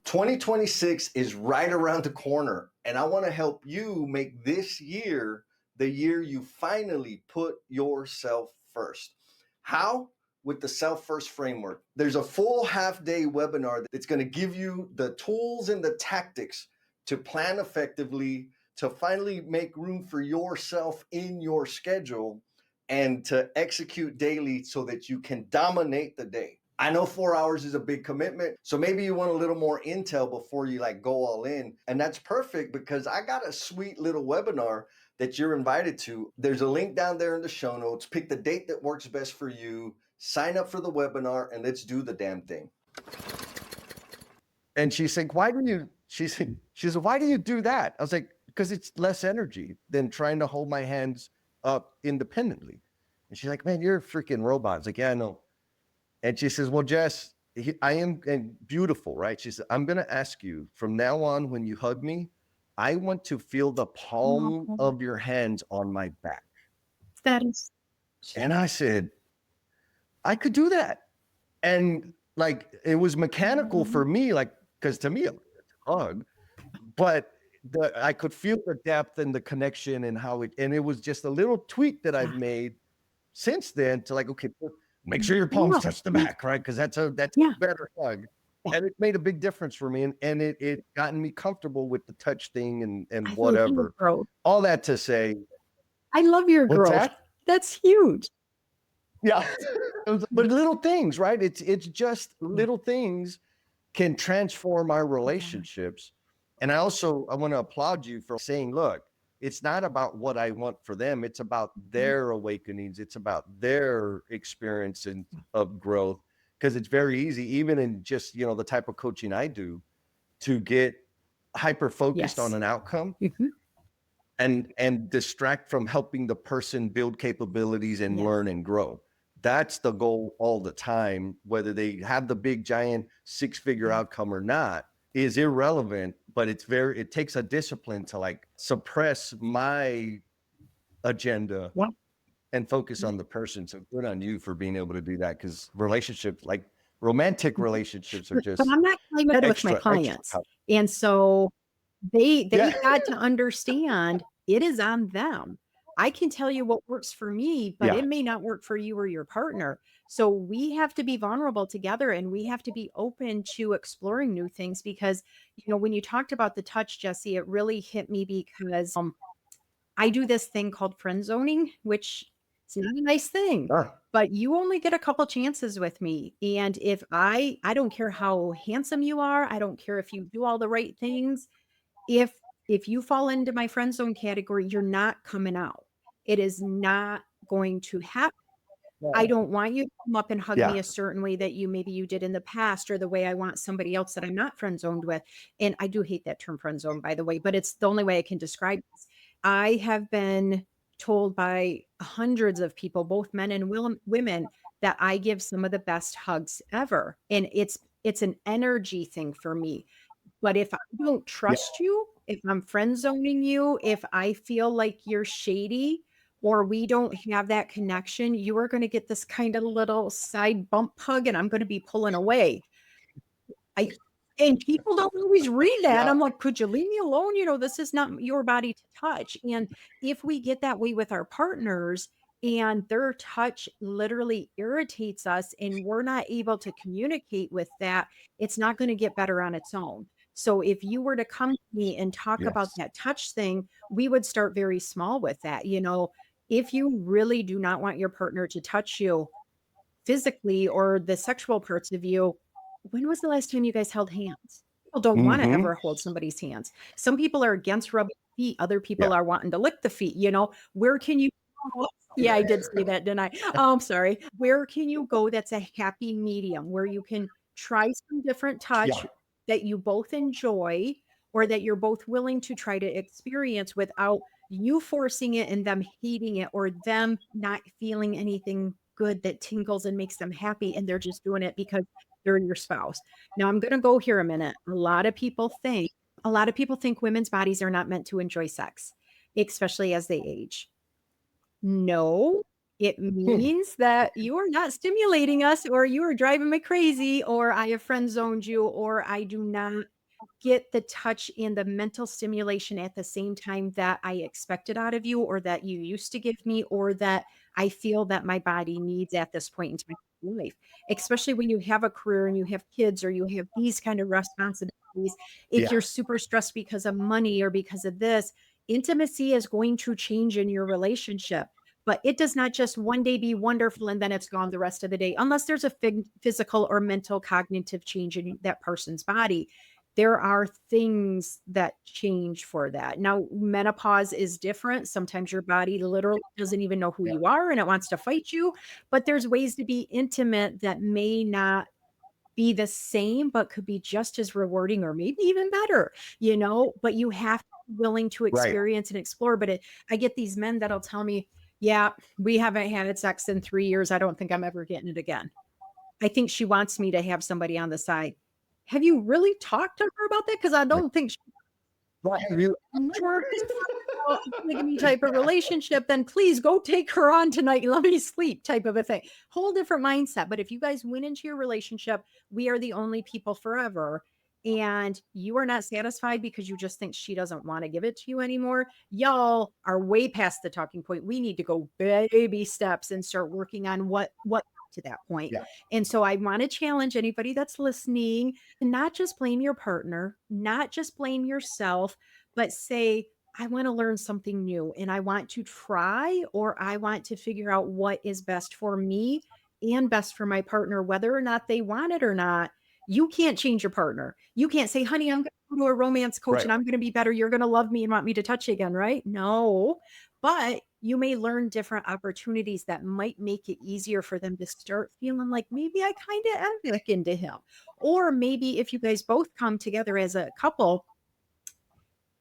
2026 is right around the corner, and I want to help you make this year the year you finally put yourself first. How? With the Self First Framework. There's a full half-day webinar that's going to give you the tools and the tactics to plan effectively, to finally make room for yourself in your schedule, and to execute daily so that you can dominate the day. I know 4 hours is a big commitment, so maybe you want a little more intel before you like go all in. And that's perfect because I got a sweet little webinar that you're invited to. There's a link down there in the show notes. Pick the date that works best for you, sign up for the webinar, and let's do the damn thing. And she's like, she said, why do you do that? I was like, because it's less energy than trying to hold my hands up independently. And she's like, man, you're a freaking robot. I was like, yeah, I know. And she says, well, Jess, I am and beautiful, right? She said, I'm going to ask you from now on, when you hug me, I want to feel the palm Oh, of your hands on my back. that is And I said, I could do that. And like, it was mechanical Mhm. for me, like, because to me, it's a hug, but I could feel the depth and the connection and how and it was just a little tweak that I've Yeah. made since then to like, okay, make sure your palms Yeah. touch the Yeah. back, right? Because that's Yeah. a better hug. Yeah. And it made a big difference for me. And it gotten me comfortable with the touch thing and I love your whatever. growth. All that to say, I love your what's growth. that? That's huge. Yeah. But little things, right? It's just Yeah. little things can transform our Yeah. relationships. And I want to applaud you for saying, look, it's not about what I want for them. It's about Mhm. their awakenings. It's about their experience of growth. Because it's very easy, even in just, the type of coaching I do, to get hyper focused on Yes. an outcome Mhm. and distract from helping the person build capabilities and Yeah. learn and grow. That's the goal all the time, whether they have the big giant six-figure Yeah. outcome or not is irrelevant, but it takes a discipline to like suppress my agenda Yeah. and focus on the person. So good on you for being able to do that, because relationships, like romantic Mhm. relationships, are But just I'm not climate with my extra clients. tough. And so they Yeah. got to understand it is on them. I can tell you what works for me, but Yeah. it may not work for you or your partner. So we have to be vulnerable together and we have to be open to exploring new things because, when you talked about the touch, Jesse, it really hit me because I do this thing called friend zoning, which is not a nice thing, Ah, but you only get a couple chances with me. And if I don't care how handsome you are, I don't care if you do all the right things. If if you fall into my friend zone category, you're not coming out. It is not going to happen. I don't want you to come up and hug me yeah. a certain way that maybe you did in the past or the way I want somebody else that I'm not friend zoned with. And I do hate that term friend zone, by the way, but it's the only way I can describe this. I have been told by hundreds of people, both men and women, that I give some of the best hugs ever. And it's an energy thing for me. But if I don't Yeah. trust you, if I'm friend zoning you, if I feel like you're shady, or we don't have that connection, you are going to get this kind of little side bump hug and I'm going to be pulling away. I and people don't always read that. Yeah. I'm like, "Could you leave me alone? This is not your body to touch." And if we get that way with our partners and their touch literally irritates us and we're not able to communicate with that, it's not gonna get better on its own. So if you were to come to me and talk about Yes. that touch thing, we would start very small with that. If you really do not want your partner to touch you physically or the sexual parts of you, when was the last time you guys held hands? People don't wanna Hmm. ever hold somebody's hands. Some people are against rubbing feet, other Yeah. people are wanting to lick the feet. Where can you go? Yeah, I did say that, didn't I? Oh, I'm sorry. Where can you go that's a happy medium, where you can try some different touch Yeah. that you both enjoy or that you're both willing to try to experience without you forcing it and them hating it or them not feeling anything good that tingles and makes them happy and they're just doing it because they're your spouse. Now I'm gonna go here a minute. A lot of people think women's bodies are not meant to enjoy sex, especially as they age. No, it Hmm. means that you are not stimulating us or you are driving me crazy or I have friend zoned you or I do not get the touch and the mental stimulation at the same time that I expected out of you or that you used to give me or that I feel that my body needs at this point in time in life. Especially when you have a career and you have kids or you have these kind of responsibilities. If Yeah. you're super stressed because of money or because of this, intimacy is going to change in your relationship. But it does not just one day be wonderful and then it's gone the rest of the day, unless there's a physical or mental cognitive change in that person's body. There are things that change for that. Now, menopause is different. Sometimes your body literally doesn't even know who Yeah. you are and it wants to fight you, but there's ways to be intimate that may not be the same, but could be just as rewarding or maybe even better. But you have to be willing to Right. experience and explore. I get these men that'll tell me, yeah, we haven't had sex in 3 years. I don't think I'm ever getting it again. I think she wants me to have somebody on the side. Have you really talked to her about that? Because I Right. don't think she But have you knows asked her? about a polygamy type of relationship, then please go take her on tonight and let me sleep type of a thing. Whole different mindset. But if you guys went into your relationship, we are the only people forever. And you are not satisfied because you just think she doesn't want to give it to you anymore. Y'all are way past the talking point. We need to go baby steps and start working on what got to that point. Yeah. And so I want to challenge anybody that's listening to not just blame your partner, not just blame yourself, but say, I want to learn something new and I want to try or I want to figure out what is best for me and best for my partner, whether or not they want it or not. You can't change your partner. You can't say, honey, I'm going to go to a romance coach Right. and I'm going to be better. You're going to love me and want me to touch you again, right? No. But you may learn different opportunities that might make it easier for them to start feeling like maybe I kind of am back into him. Or maybe if you guys both come together as a couple,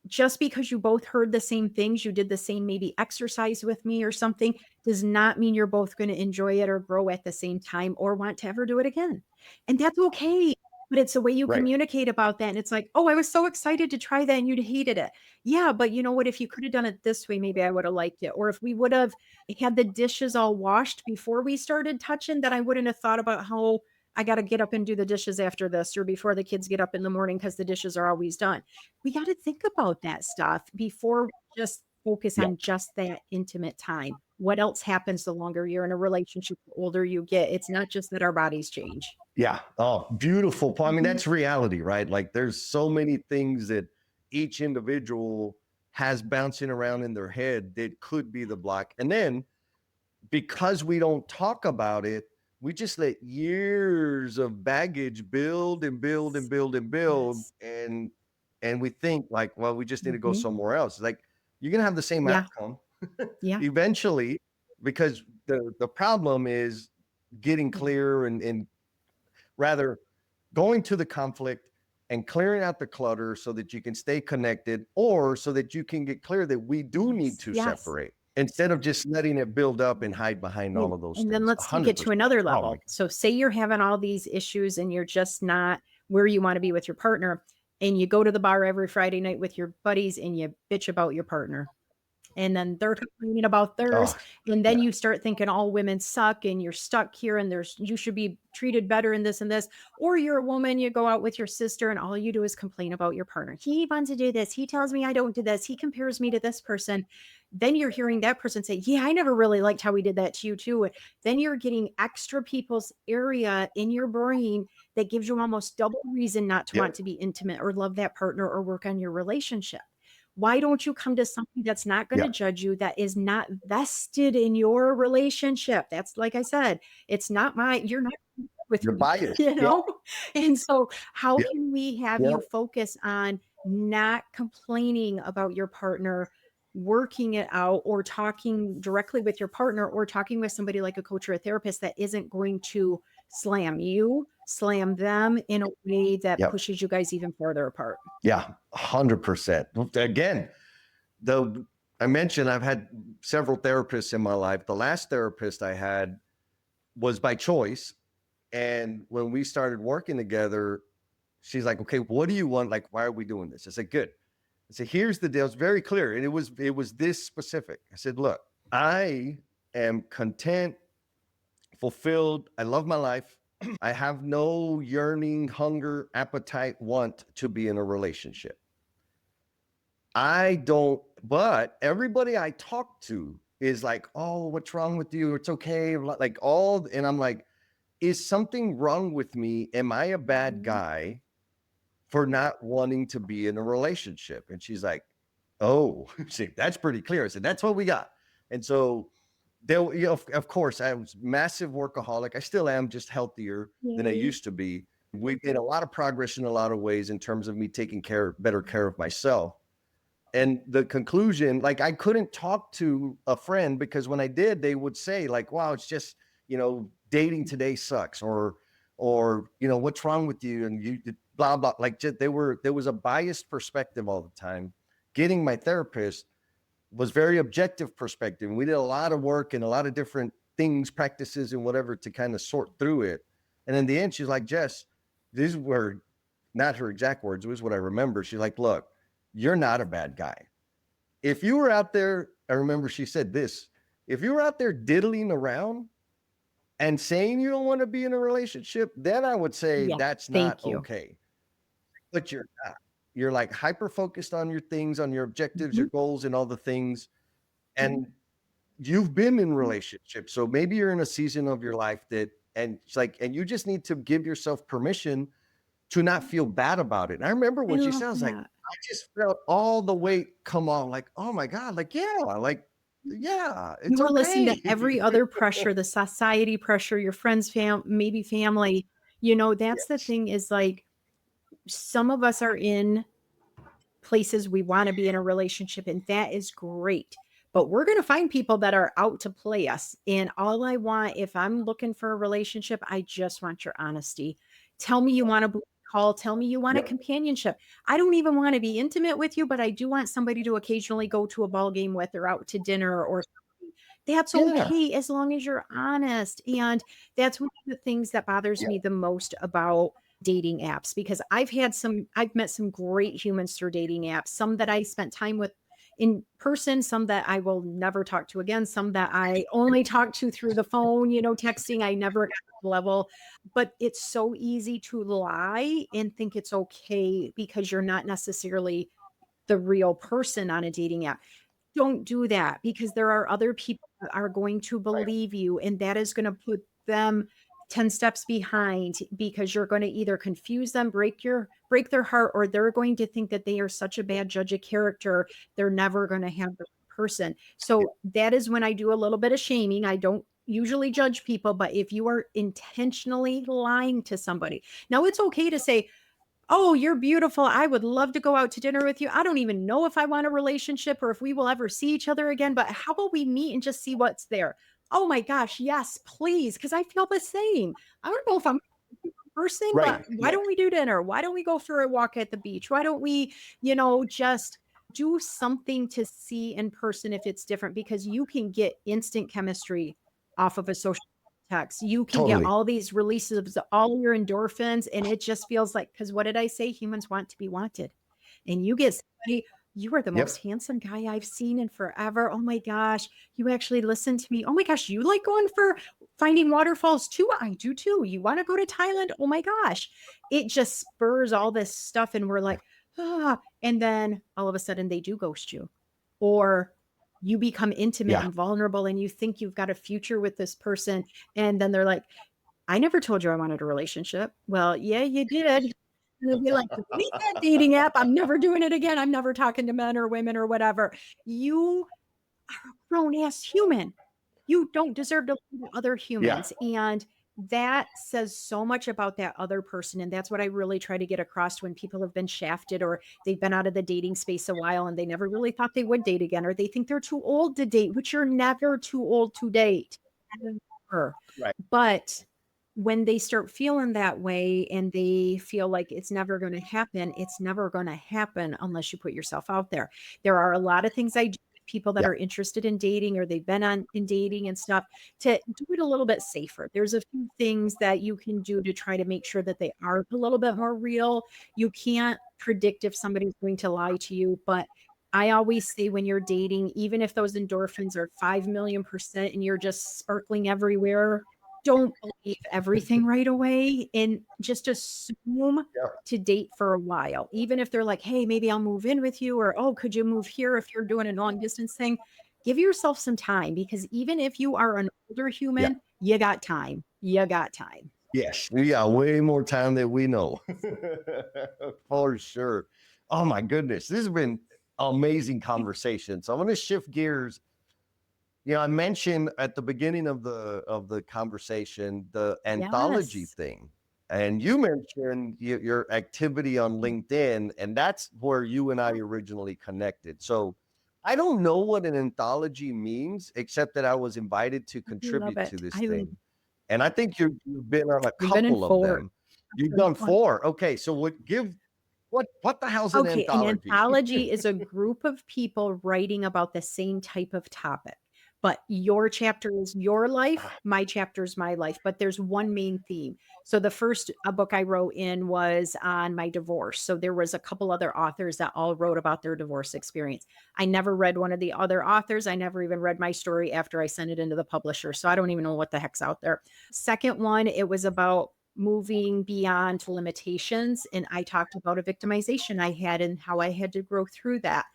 just because you both heard the same things, you did the same maybe exercise with me or something, does not mean you're both going to enjoy it or grow at the same time or want to ever do it again. And that's okay. But it's the way you Right. communicate about that. And it's like, oh, I was so excited to try that and you'd hated it. Yeah, but you know what? If you could have done it this way, maybe I would have liked it. Or if we would have had the dishes all washed before we started touching, then I wouldn't have thought about how I got to get up and do the dishes after this or before the kids get up in the morning because the dishes are always done. We got to think about that stuff before we just focus Yeah. on just that intimate time. What else happens the longer you're in a relationship, the older you get? It's not just that our bodies change. Yeah. Oh, beautiful. I mean, Mhm. that's reality, right? Like there's so many things that each individual has bouncing around in their head that could be the block. And then because we don't talk about it, we just let years of baggage build and build and build and build. Yes. And we think like, well, we just need to go Mhm. somewhere else. Like you're gonna have the same Yeah. outcome Yeah. eventually, because the problem is getting Yeah. clear and rather going to the conflict and clearing out the clutter so that you can stay connected or so that you can get clear that we do need Yes. to Yes. separate instead of just letting it build up and hide behind all And of those and then things. let's take it to 100%. another Oh my level. So say you're having all these issues and you're just not where you want to be with your partner and you go to the bar every Friday night with your buddies and you bitch about your partner. and then they're complaining about theirs, Oh, and yeah. then you start thinking all women suck and you're stuck here and there's you should be treated better in this and this. Or you're a woman, you go out with your sister and all you do is complain about your partner. He wants to do this. He tells me I don't do this. He compares me to this person. Then you're hearing that person say, "Yeah, I never really liked how he did that to you too." Then you're getting extra people's area in your brain that gives you almost double reason not to want Yep. to be intimate or love that partner or work on your relationship. Why don't you come to somebody that's not going to Yep. judge you, that is not vested in your relationship? That's like I said, it's not my, you're not with You're me, biased. you Yep. know? And so, how Yep. can we have Yep. you focus on not complaining about your partner, working it out, or talking directly with your partner, or talking with somebody like a coach or a therapist that isn't going to slam you, slam them in a way that Yep. pushes you guys even further apart? Yeah. 100%. Again, though I mentioned I've had several therapists in my life. The last therapist I had was by choice. And when we started working together, she's like, okay, what do you want? Like, why are we doing this? I said, good. I said, here's the deal. It's very clear. And it was this specific. I said, look, I am content, fulfilled. I love my life. I have no yearning, hunger, appetite, want to be in a relationship. I don't, but everybody I talk to is like, oh, what's wrong with you? It's okay. Like all, and I'm like, is something wrong with me? Am I a bad Mhm. guy for not wanting to be in a relationship? And she's like, oh, see, that's pretty clear. I said, that's what we got. And so there, of course, I was massive workaholic. I still am, just healthier than I Yay. used to be. We've made a lot of progress in a lot of ways in terms of me taking better care of myself. And the conclusion, like I couldn't talk to a friend because when I did, they would say like, wow, it's just, dating today sucks, or, what's wrong with you? And you blah, blah, like just, there was a biased perspective all the time. Getting my therapist was very objective perspective. And we did a lot of work and a lot of different things, practices and whatever to kind of sort through it. And in the end, she's like, Jess, these were not her exact words. It was what I remember. She's like, look, you're not a bad guy. If you were out there, I remember she said this, if you were out there diddling around and saying you don't want to be in a relationship, then I would say Yeah, that's not thank you. okay. But you're not. You're like hyper focused on your things, on your objectives, Mhm. your goals, and all the things. And you've been in relationships. So maybe you're in a season of your life that, and it's like, and you just need to give yourself permission to not feel bad about it. And I remember I when she love sounds like, that. I just felt all the weight come on, like, oh my God, yeah, it's You were listening to okay. every other pressure, the society pressure, your friends, maybe family. That's the Yes. thing is like some of us are in places we want to be in a relationship, and that is great. But we're going to find people that are out to play us. And all I want, if I'm looking for a relationship, I just want your honesty. Tell me you want a booty call. Tell me you want a Yep. companionship. I don't even want to be intimate with you, but I do want somebody to occasionally go to a ball game with or out to dinner or something. That's Yeah. okay as long as you're honest. And that's one of the things that bothers Yeah. me the most about dating apps because I've met some great humans through dating apps, some that I spent time with in person, some that I will never talk to again, some that I only talk to through the phone, texting, I never got to the level. But it's so easy to lie and think it's okay because you're not necessarily the real person on a dating app. Don't do that because there are other people that are going to Right. believe you, and that is gonna put them 10 steps behind because you're gonna either confuse them, break their heart, or they're going to think that they are such a bad judge of character, they're never gonna have the right person. Yeah. So, that is when I do a little bit of shaming. I don't usually judge people, but if you are intentionally lying to somebody now, it's okay to say, "Oh, you're beautiful. I would love to go out to dinner with you. I don't even know if I want a relationship or if we will ever see each other again, but how about we meet and just see what's there?" Oh my gosh, yes, please, because I feel the same. I don't know if I'm a person, but Right. why Yeah. don't we do dinner? Why don't we go for a walk at the beach? Why don't we, just do something to see in person if it's different? Because you can get instant chemistry off of a social text. You can get Totally. all these releases of all your endorphins, and it just feels like, because what did I say? Humans want to be wanted. And you get somebody You are the most Yep. handsome guy I've seen in forever. Oh my gosh, you actually listen to me. Oh my gosh, you like going for finding waterfalls too? I do too. You want to go to Thailand? Oh my gosh. It just spurs all this stuff. And we're like, ah. And then all of a sudden they do ghost you. Or you become intimate Yeah. and vulnerable and you think you've got a future with this person. And then they're like, I never told you I wanted a relationship. Well, yeah, you did. They'll be like, delete that dating app. I'm never doing it again. I'm never talking to men or women or whatever. You are a grown ass human. You don't deserve to live with other Yeah. humans. And that says so much about that other person. And that's what I really try to get across when people have been shafted or they've been out of the dating space a while and they never really thought they would date again, or they think they're too old to date, which you're never too old to date. Never. Right. But when they start feeling that way and they feel like it's never going to happen, it's never going to happen unless you put yourself out there. There are a lot of things I do with people that Yeah. are interested in dating or they've been on in dating and stuff to do it a little bit safer. There's a few things that you can do to try to make sure that they are a little bit more real. You can't predict if somebody's going to lie to you, but I always say when you're dating, even if those endorphins are 5,000,000% and you're just sparkling everywhere, don't believe everything right away and just assume Yeah. to date for a while. Even if they're like, "Hey, maybe I'll move in with you," or, "Oh, could you move here if you're doing a long distance thing?" Give yourself some time because even if you are an older Yeah. human, you got time. You got time. Yes. We got way more time than we know. For sure. Oh my goodness. This has been amazing conversation. So I'm going to shift gears. I mentioned at the beginning of the conversation the anthology Yes. thing, and you mentioned your activity on LinkedIn, and that's where you and I originally connected. So I don't know what an anthology means, except that I was invited to I love contribute to it. this I thing, and I think you've been on a I've been in couple of 4. them. You've First done one. 4. Okay, so what the hell's an Okay, an anthology? anthology is a group of people writing about the same type of topic, but your chapter is your life, Ah, my chapter is my life, but there's one main theme. So the first book I wrote in was on my divorce. So there was a couple other authors that all wrote about their divorce experience. I never read one of the other authors. I never even read my story after I sent it into the publisher. So I don't even know what the heck's out there. Second one, it was about moving beyond limitations. And I talked about a victimization I had and how I had to grow through that.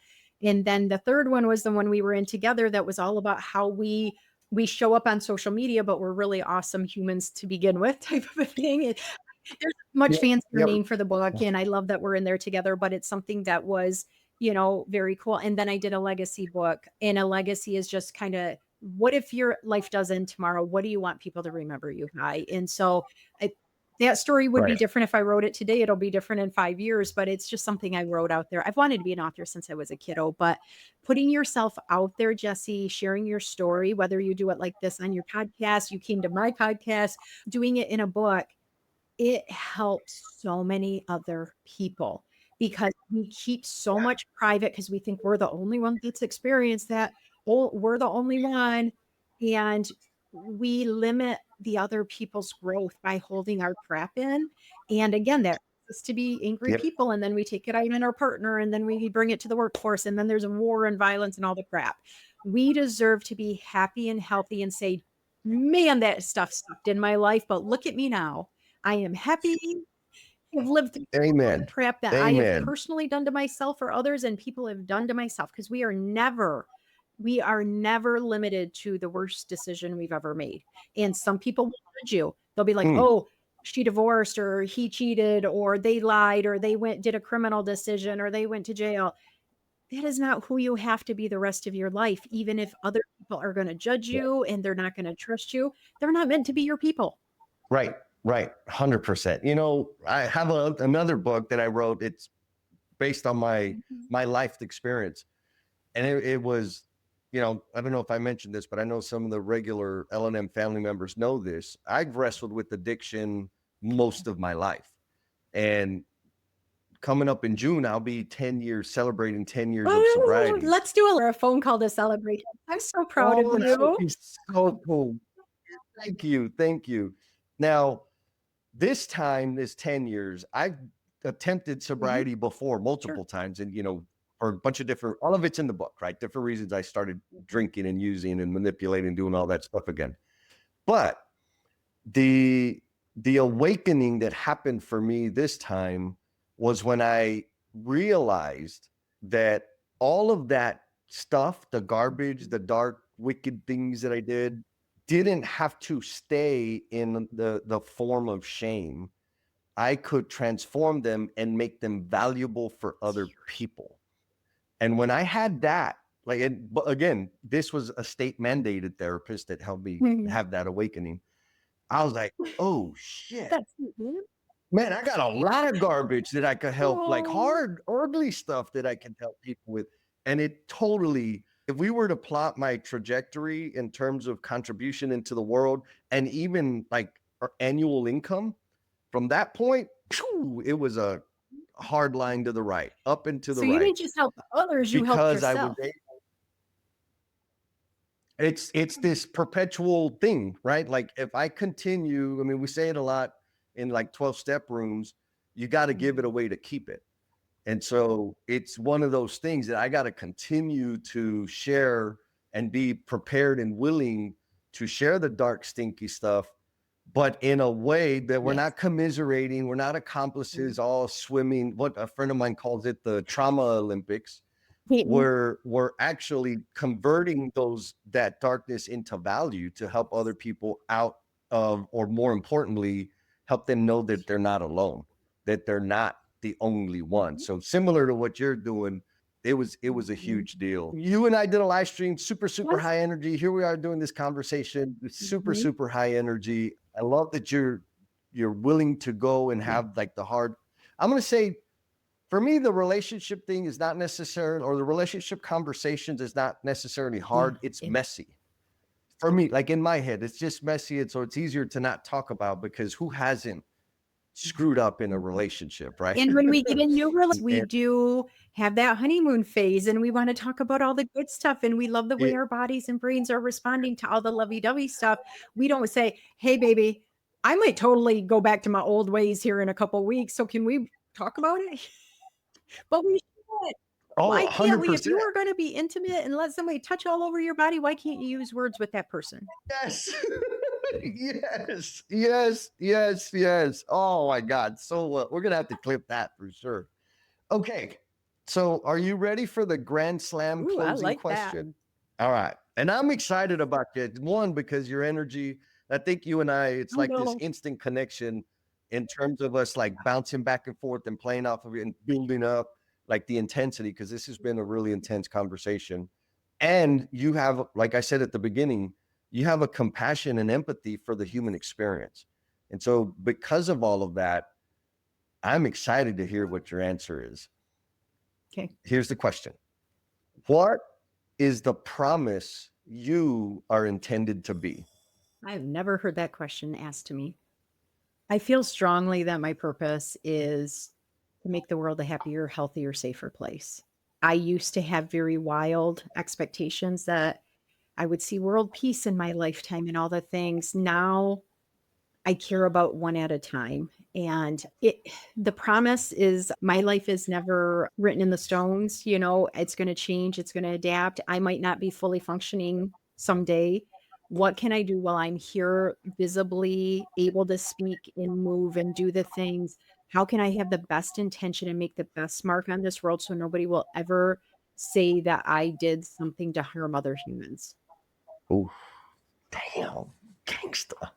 And then the third one was the one we were in together that was all about how we show up on social media, but we're really awesome humans to begin with, type of a thing. There's a much yep, fancier yep, name for the book, and I love that we're in there together, but it's something that was, very cool. And then I did a legacy book, and a legacy is just kind of what if your life does end tomorrow? What do you want people to remember you by? And so I, that story would be right, different if I wrote it today. It'll be different in 5 years, but it's just something I wrote out there. I've wanted to be an author since I was a kiddo, but putting yourself out there, Jesse, sharing your story, whether you do it like this on your podcast, you came to my podcast, doing it in a book, it helps so many other people because we keep so yeah, much private because we think we're the only one that's experienced that. Oh, we're the only one. And we limit the other people's growth by holding our crap in. And again, that is to be angry yep, people. And then we take it out on our partner and then we bring it to the workforce. And then there's a war and violence and all the crap. We deserve to be happy and healthy and say, man, that stuff sucked in my life. But look at me now. I am happy. I've lived through all the amen, crap that I have amen. personally done to myself or others and people have done to myself because we are never limited to the worst decision we've ever made. And some people will judge you. They'll be like, Mm, "Oh, she divorced or he cheated or they lied or they went did a criminal decision or they went to jail." That is not who you have to be the rest of your life. Even if other people are going to judge yeah. you and they're not going to trust you, they're not meant to be your people. Right, right, 100%. I have another book that I wrote. It's based on my Mhm. my life experience, and it was, I don't know if I mentioned this, but I know some of the regular L&M family members know this. I've wrestled with addiction most of my life, and coming up in June, I'll be 10 years celebrating 10 years of Oh, sobriety. let's do a phone call to celebrate. I'm so proud of Oh, that would you. be so cool. Thank you, thank you. Now, this time, this 10 years, I've attempted Mhm. sobriety before Sure. multiple times, and for a bunch of different, all of it's in the book, right? Different reasons I started drinking and using and manipulating, doing all that stuff again. But the awakening that happened for me this time was when I realized that all of that stuff, the garbage, the dark, wicked things that I didn't have to stay in the form of shame. I could transform them and make them valuable for other people. And when I had that, like, but again, this was a state mandated therapist that helped me have that awakening. I was like, oh shit, That's sweet, man. man, I got a lot of garbage that I could help, like Oh. hard, ugly stuff that I can help people with. And it totally, if we were to plot my trajectory in terms of contribution into the world and even like our annual income, from that point, it was a hard line to the right, up and to the So you right, didn't just help others, you helped because I was yourself. it's this perpetual thing, right? Like if I continue, I mean, we say it a lot in like 12-step rooms, you got to give it away to keep it. And so it's one of those things that I got to continue to share and be prepared and willing to share the dark, stinky stuff, but in a way that we're Yes. not commiserating, we're not accomplices all swimming. What a friend of mine calls it, the trauma Olympics. We're actually converting that darkness into value to help other people out of, or more importantly, help them know that they're not alone, that they're not the only one. So similar to what you're doing, it was a huge deal. You and I did a live stream, super Yes. high energy. Here we are doing this conversation, Mhm. super high energy. I love that you're willing to go and Yeah. have like the hard. I'm gonna say, for me, the relationship thing is not necessarily, or the relationship conversations is not necessarily Yeah. hard. It's messy. For me, like in my head, it's just messy. And so it's easier to not talk about, because who hasn't screwed up in a relationship, right? And when we get in new we And do have that honeymoon phase, and we wanna talk about all the good stuff, and we love the way it, our bodies and brains are responding to all the lovey-dovey stuff. We don't say, "Hey, baby, I might totally go back to my old ways here in a couple weeks, so can we talk about it?" But we should. oh, Why can't we? If 100%. you are gonna be intimate and let somebody touch all over your body, why can't you use words with that person? Yes. Yes. Oh my God. So we're going to have to clip that for sure. Okay. So are you ready for the grand slam Ooh, I closing like that. question? All right. And I'm excited about it. One, because your energy, I think you and I, it's Oh, like this no. instant connection in terms of us like bouncing back and forth and playing off of it and building up like the intensity, because this has been a really intense conversation. And you have, like I said at the beginning, you have a compassion and empathy for the human experience. And so, because of all of that, I'm excited to hear what your answer is. Okay. Here's the question: what is the promise you are intended to be? I've never heard that question asked to me. I feel strongly that my purpose is to make the world a happier, healthier, safer place. I used to have very wild expectations that I would see world peace in my lifetime and all the things. Now I care about one at a time. And the promise is my life is never written in the stones. It's going to change, it's going to adapt. I might not be fully functioning someday. What can I do while I'm here, visibly able to speak and move and do the things? How can I have the best intention and make the best mark on this world so nobody will ever say that I did something to harm other humans? Oh, damn, gangsta.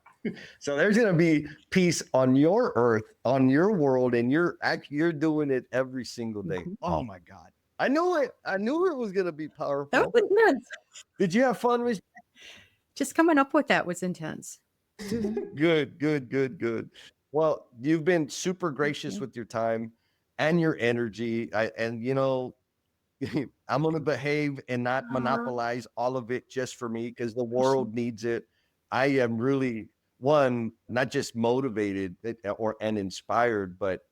So there's going to be peace on your earth, on your world, and you're doing it every single day. Mhm. Oh my God. I knew it. I knew it was going to be That powerful. was intense. Did you have fun, Miss? Just coming up with that was intense. Good. Well, you've been super Thank gracious you. with your time and your energy. And I'm going to behave and not monopolize all of it just for me, because the world needs it. I am really, one, not just motivated and inspired, but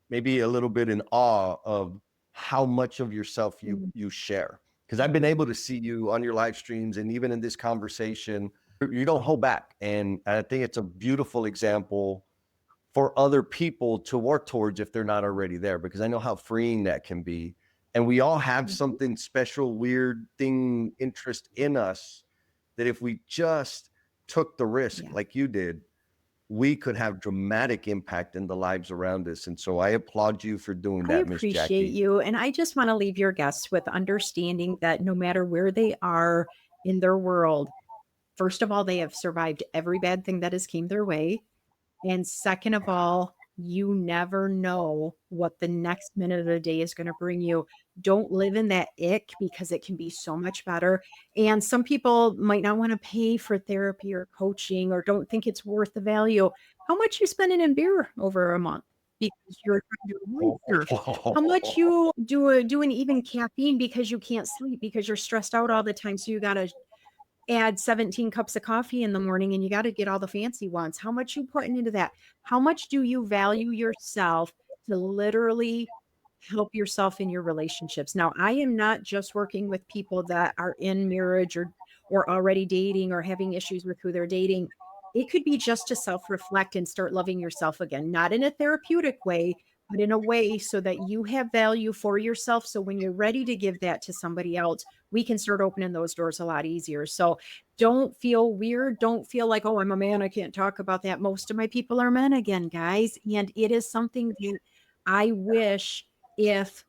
maybe a little bit in awe of how much of yourself you Mm. you share. Because I've been able to see you on your live streams and even in this conversation, you don't hold back. And I think it's a beautiful example for other people to work towards if they're not already there, because I know how freeing that can be. And we all have Mhm. something special, weird thing, interest in us that if we just took the risk Yeah. like you did, we could have dramatic impact in the lives around us. And so I applaud you for doing I that, Miss appreciate Jackie. you. And I just want to leave your guests with understanding that no matter where they are in their world, first of all, they have survived every bad thing that has came their way. And second of all, you never know what the next minute of the day is going to bring you. Don't live in that ick because it can be so much better. And some people might not want to pay for therapy or coaching or don't think it's worth the value. How much you spending in beer over a month because you're trying to avoid beer? How much you doing even caffeine because you can't sleep because you're stressed out all the time, so you gotta add 17 cups of coffee in the morning and you got to get all the fancy ones. How much you putting into that? How much do you value yourself to literally help yourself in your relationships? Now, I am not just working with people that are in marriage or already dating or having issues with who they're dating. It could be just to self-reflect and start loving yourself again, not in a therapeutic way, but in a way so that you have value for yourself. So when you're ready to give that to somebody else, we can start opening those doors a lot easier. So don't feel weird. Don't feel like, oh, I'm a man. I can't talk about that. Most of my people are men again, guys. And it is something that I wish if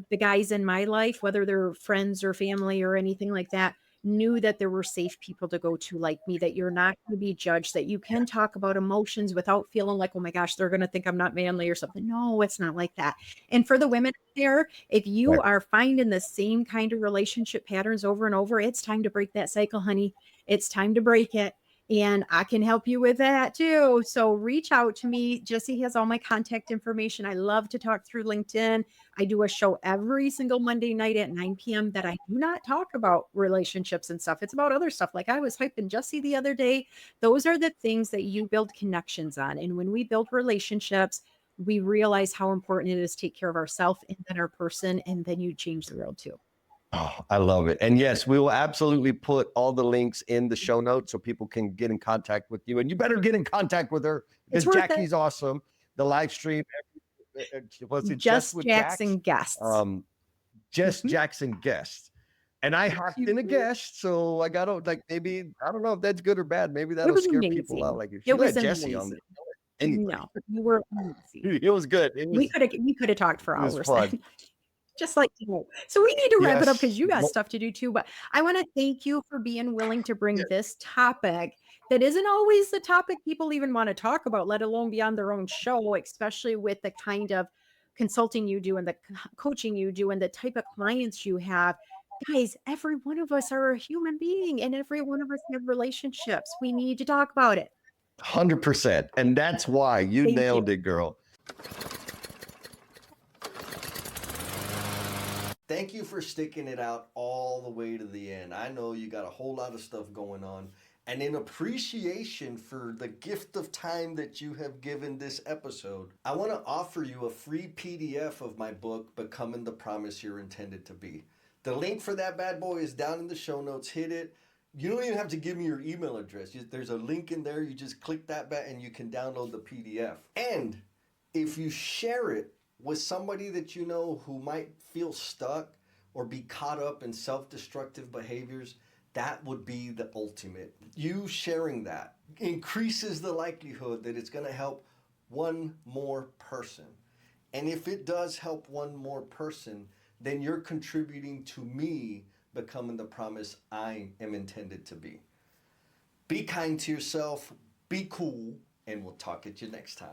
the guys in my life, whether they're friends or family or anything like that, knew that there were safe people to go to like me, that you're not going to be judged, that you can talk about emotions without feeling like, oh my gosh, they're going to think I'm not manly or something. No, it's not like that. And for the women there, if you Right. are finding the same kind of relationship patterns over and over, it's time to break that cycle, honey. It's time to break it. And I can help you with that too. So reach out to me. Jesse has all my contact information. I love to talk through LinkedIn. I do a show every single Monday night at 9 p.m. that I do not talk about relationships and stuff. It's about other stuff. Like I was hyping Jesse the other day. Those are the things that you build connections on. And when we build relationships, we realize how important it is to take care of ourselves and then our person, and then you change the world too. Oh, I love it. And yes, we will absolutely put all the links in the show notes so people can get in contact with you. And you better get in contact with her It's because worth it. Jackie's awesome. The live stream, was it just Just with Jax? Jackson guests. Um, just Mhm. Jackson guest. And I hopped in a Mhm. guest, so I got to like maybe I don't know if that's good or bad. Maybe It that'll was scare people out. amazing. Like if she It was let Jesse on there amazing. anyway, No, you were amazing. it was good. We coulda talked for It was hours fun. then. Just like you. So we need to wrap it up because Yes. you got stuff to do too, but I wanna thank you for being willing to bring Yeah. this topic that isn't always the topic people even wanna talk about, let alone be on their own show, especially with the kind of consulting you do and the coaching you do and the type of clients you have. Guys, every one of us are a human being and every one of us have relationships. We need to talk about it. 100%. And that's why you Thank you. nailed it, girl. Thank you for sticking it out all the way to the end. I know you got a whole lot of stuff going on. And in appreciation for the gift of time that you have given this episode, I want to offer you a free PDF of my book, Becoming the Promise You're Intended to Be. The link for that bad boy is down in the show notes. Hit it. You don't even have to give me your email address. There's a link in there. You just click that button and you can download the PDF. And if you share it with somebody that you know who might feel stuck or be caught up in self-destructive behaviors, that would be the ultimate. You sharing that increases the likelihood that it's going to help one more person. And if it does help one more person, then you're contributing to me becoming the promise I am intended to be. Be kind to yourself, be cool, and we'll talk at you next time.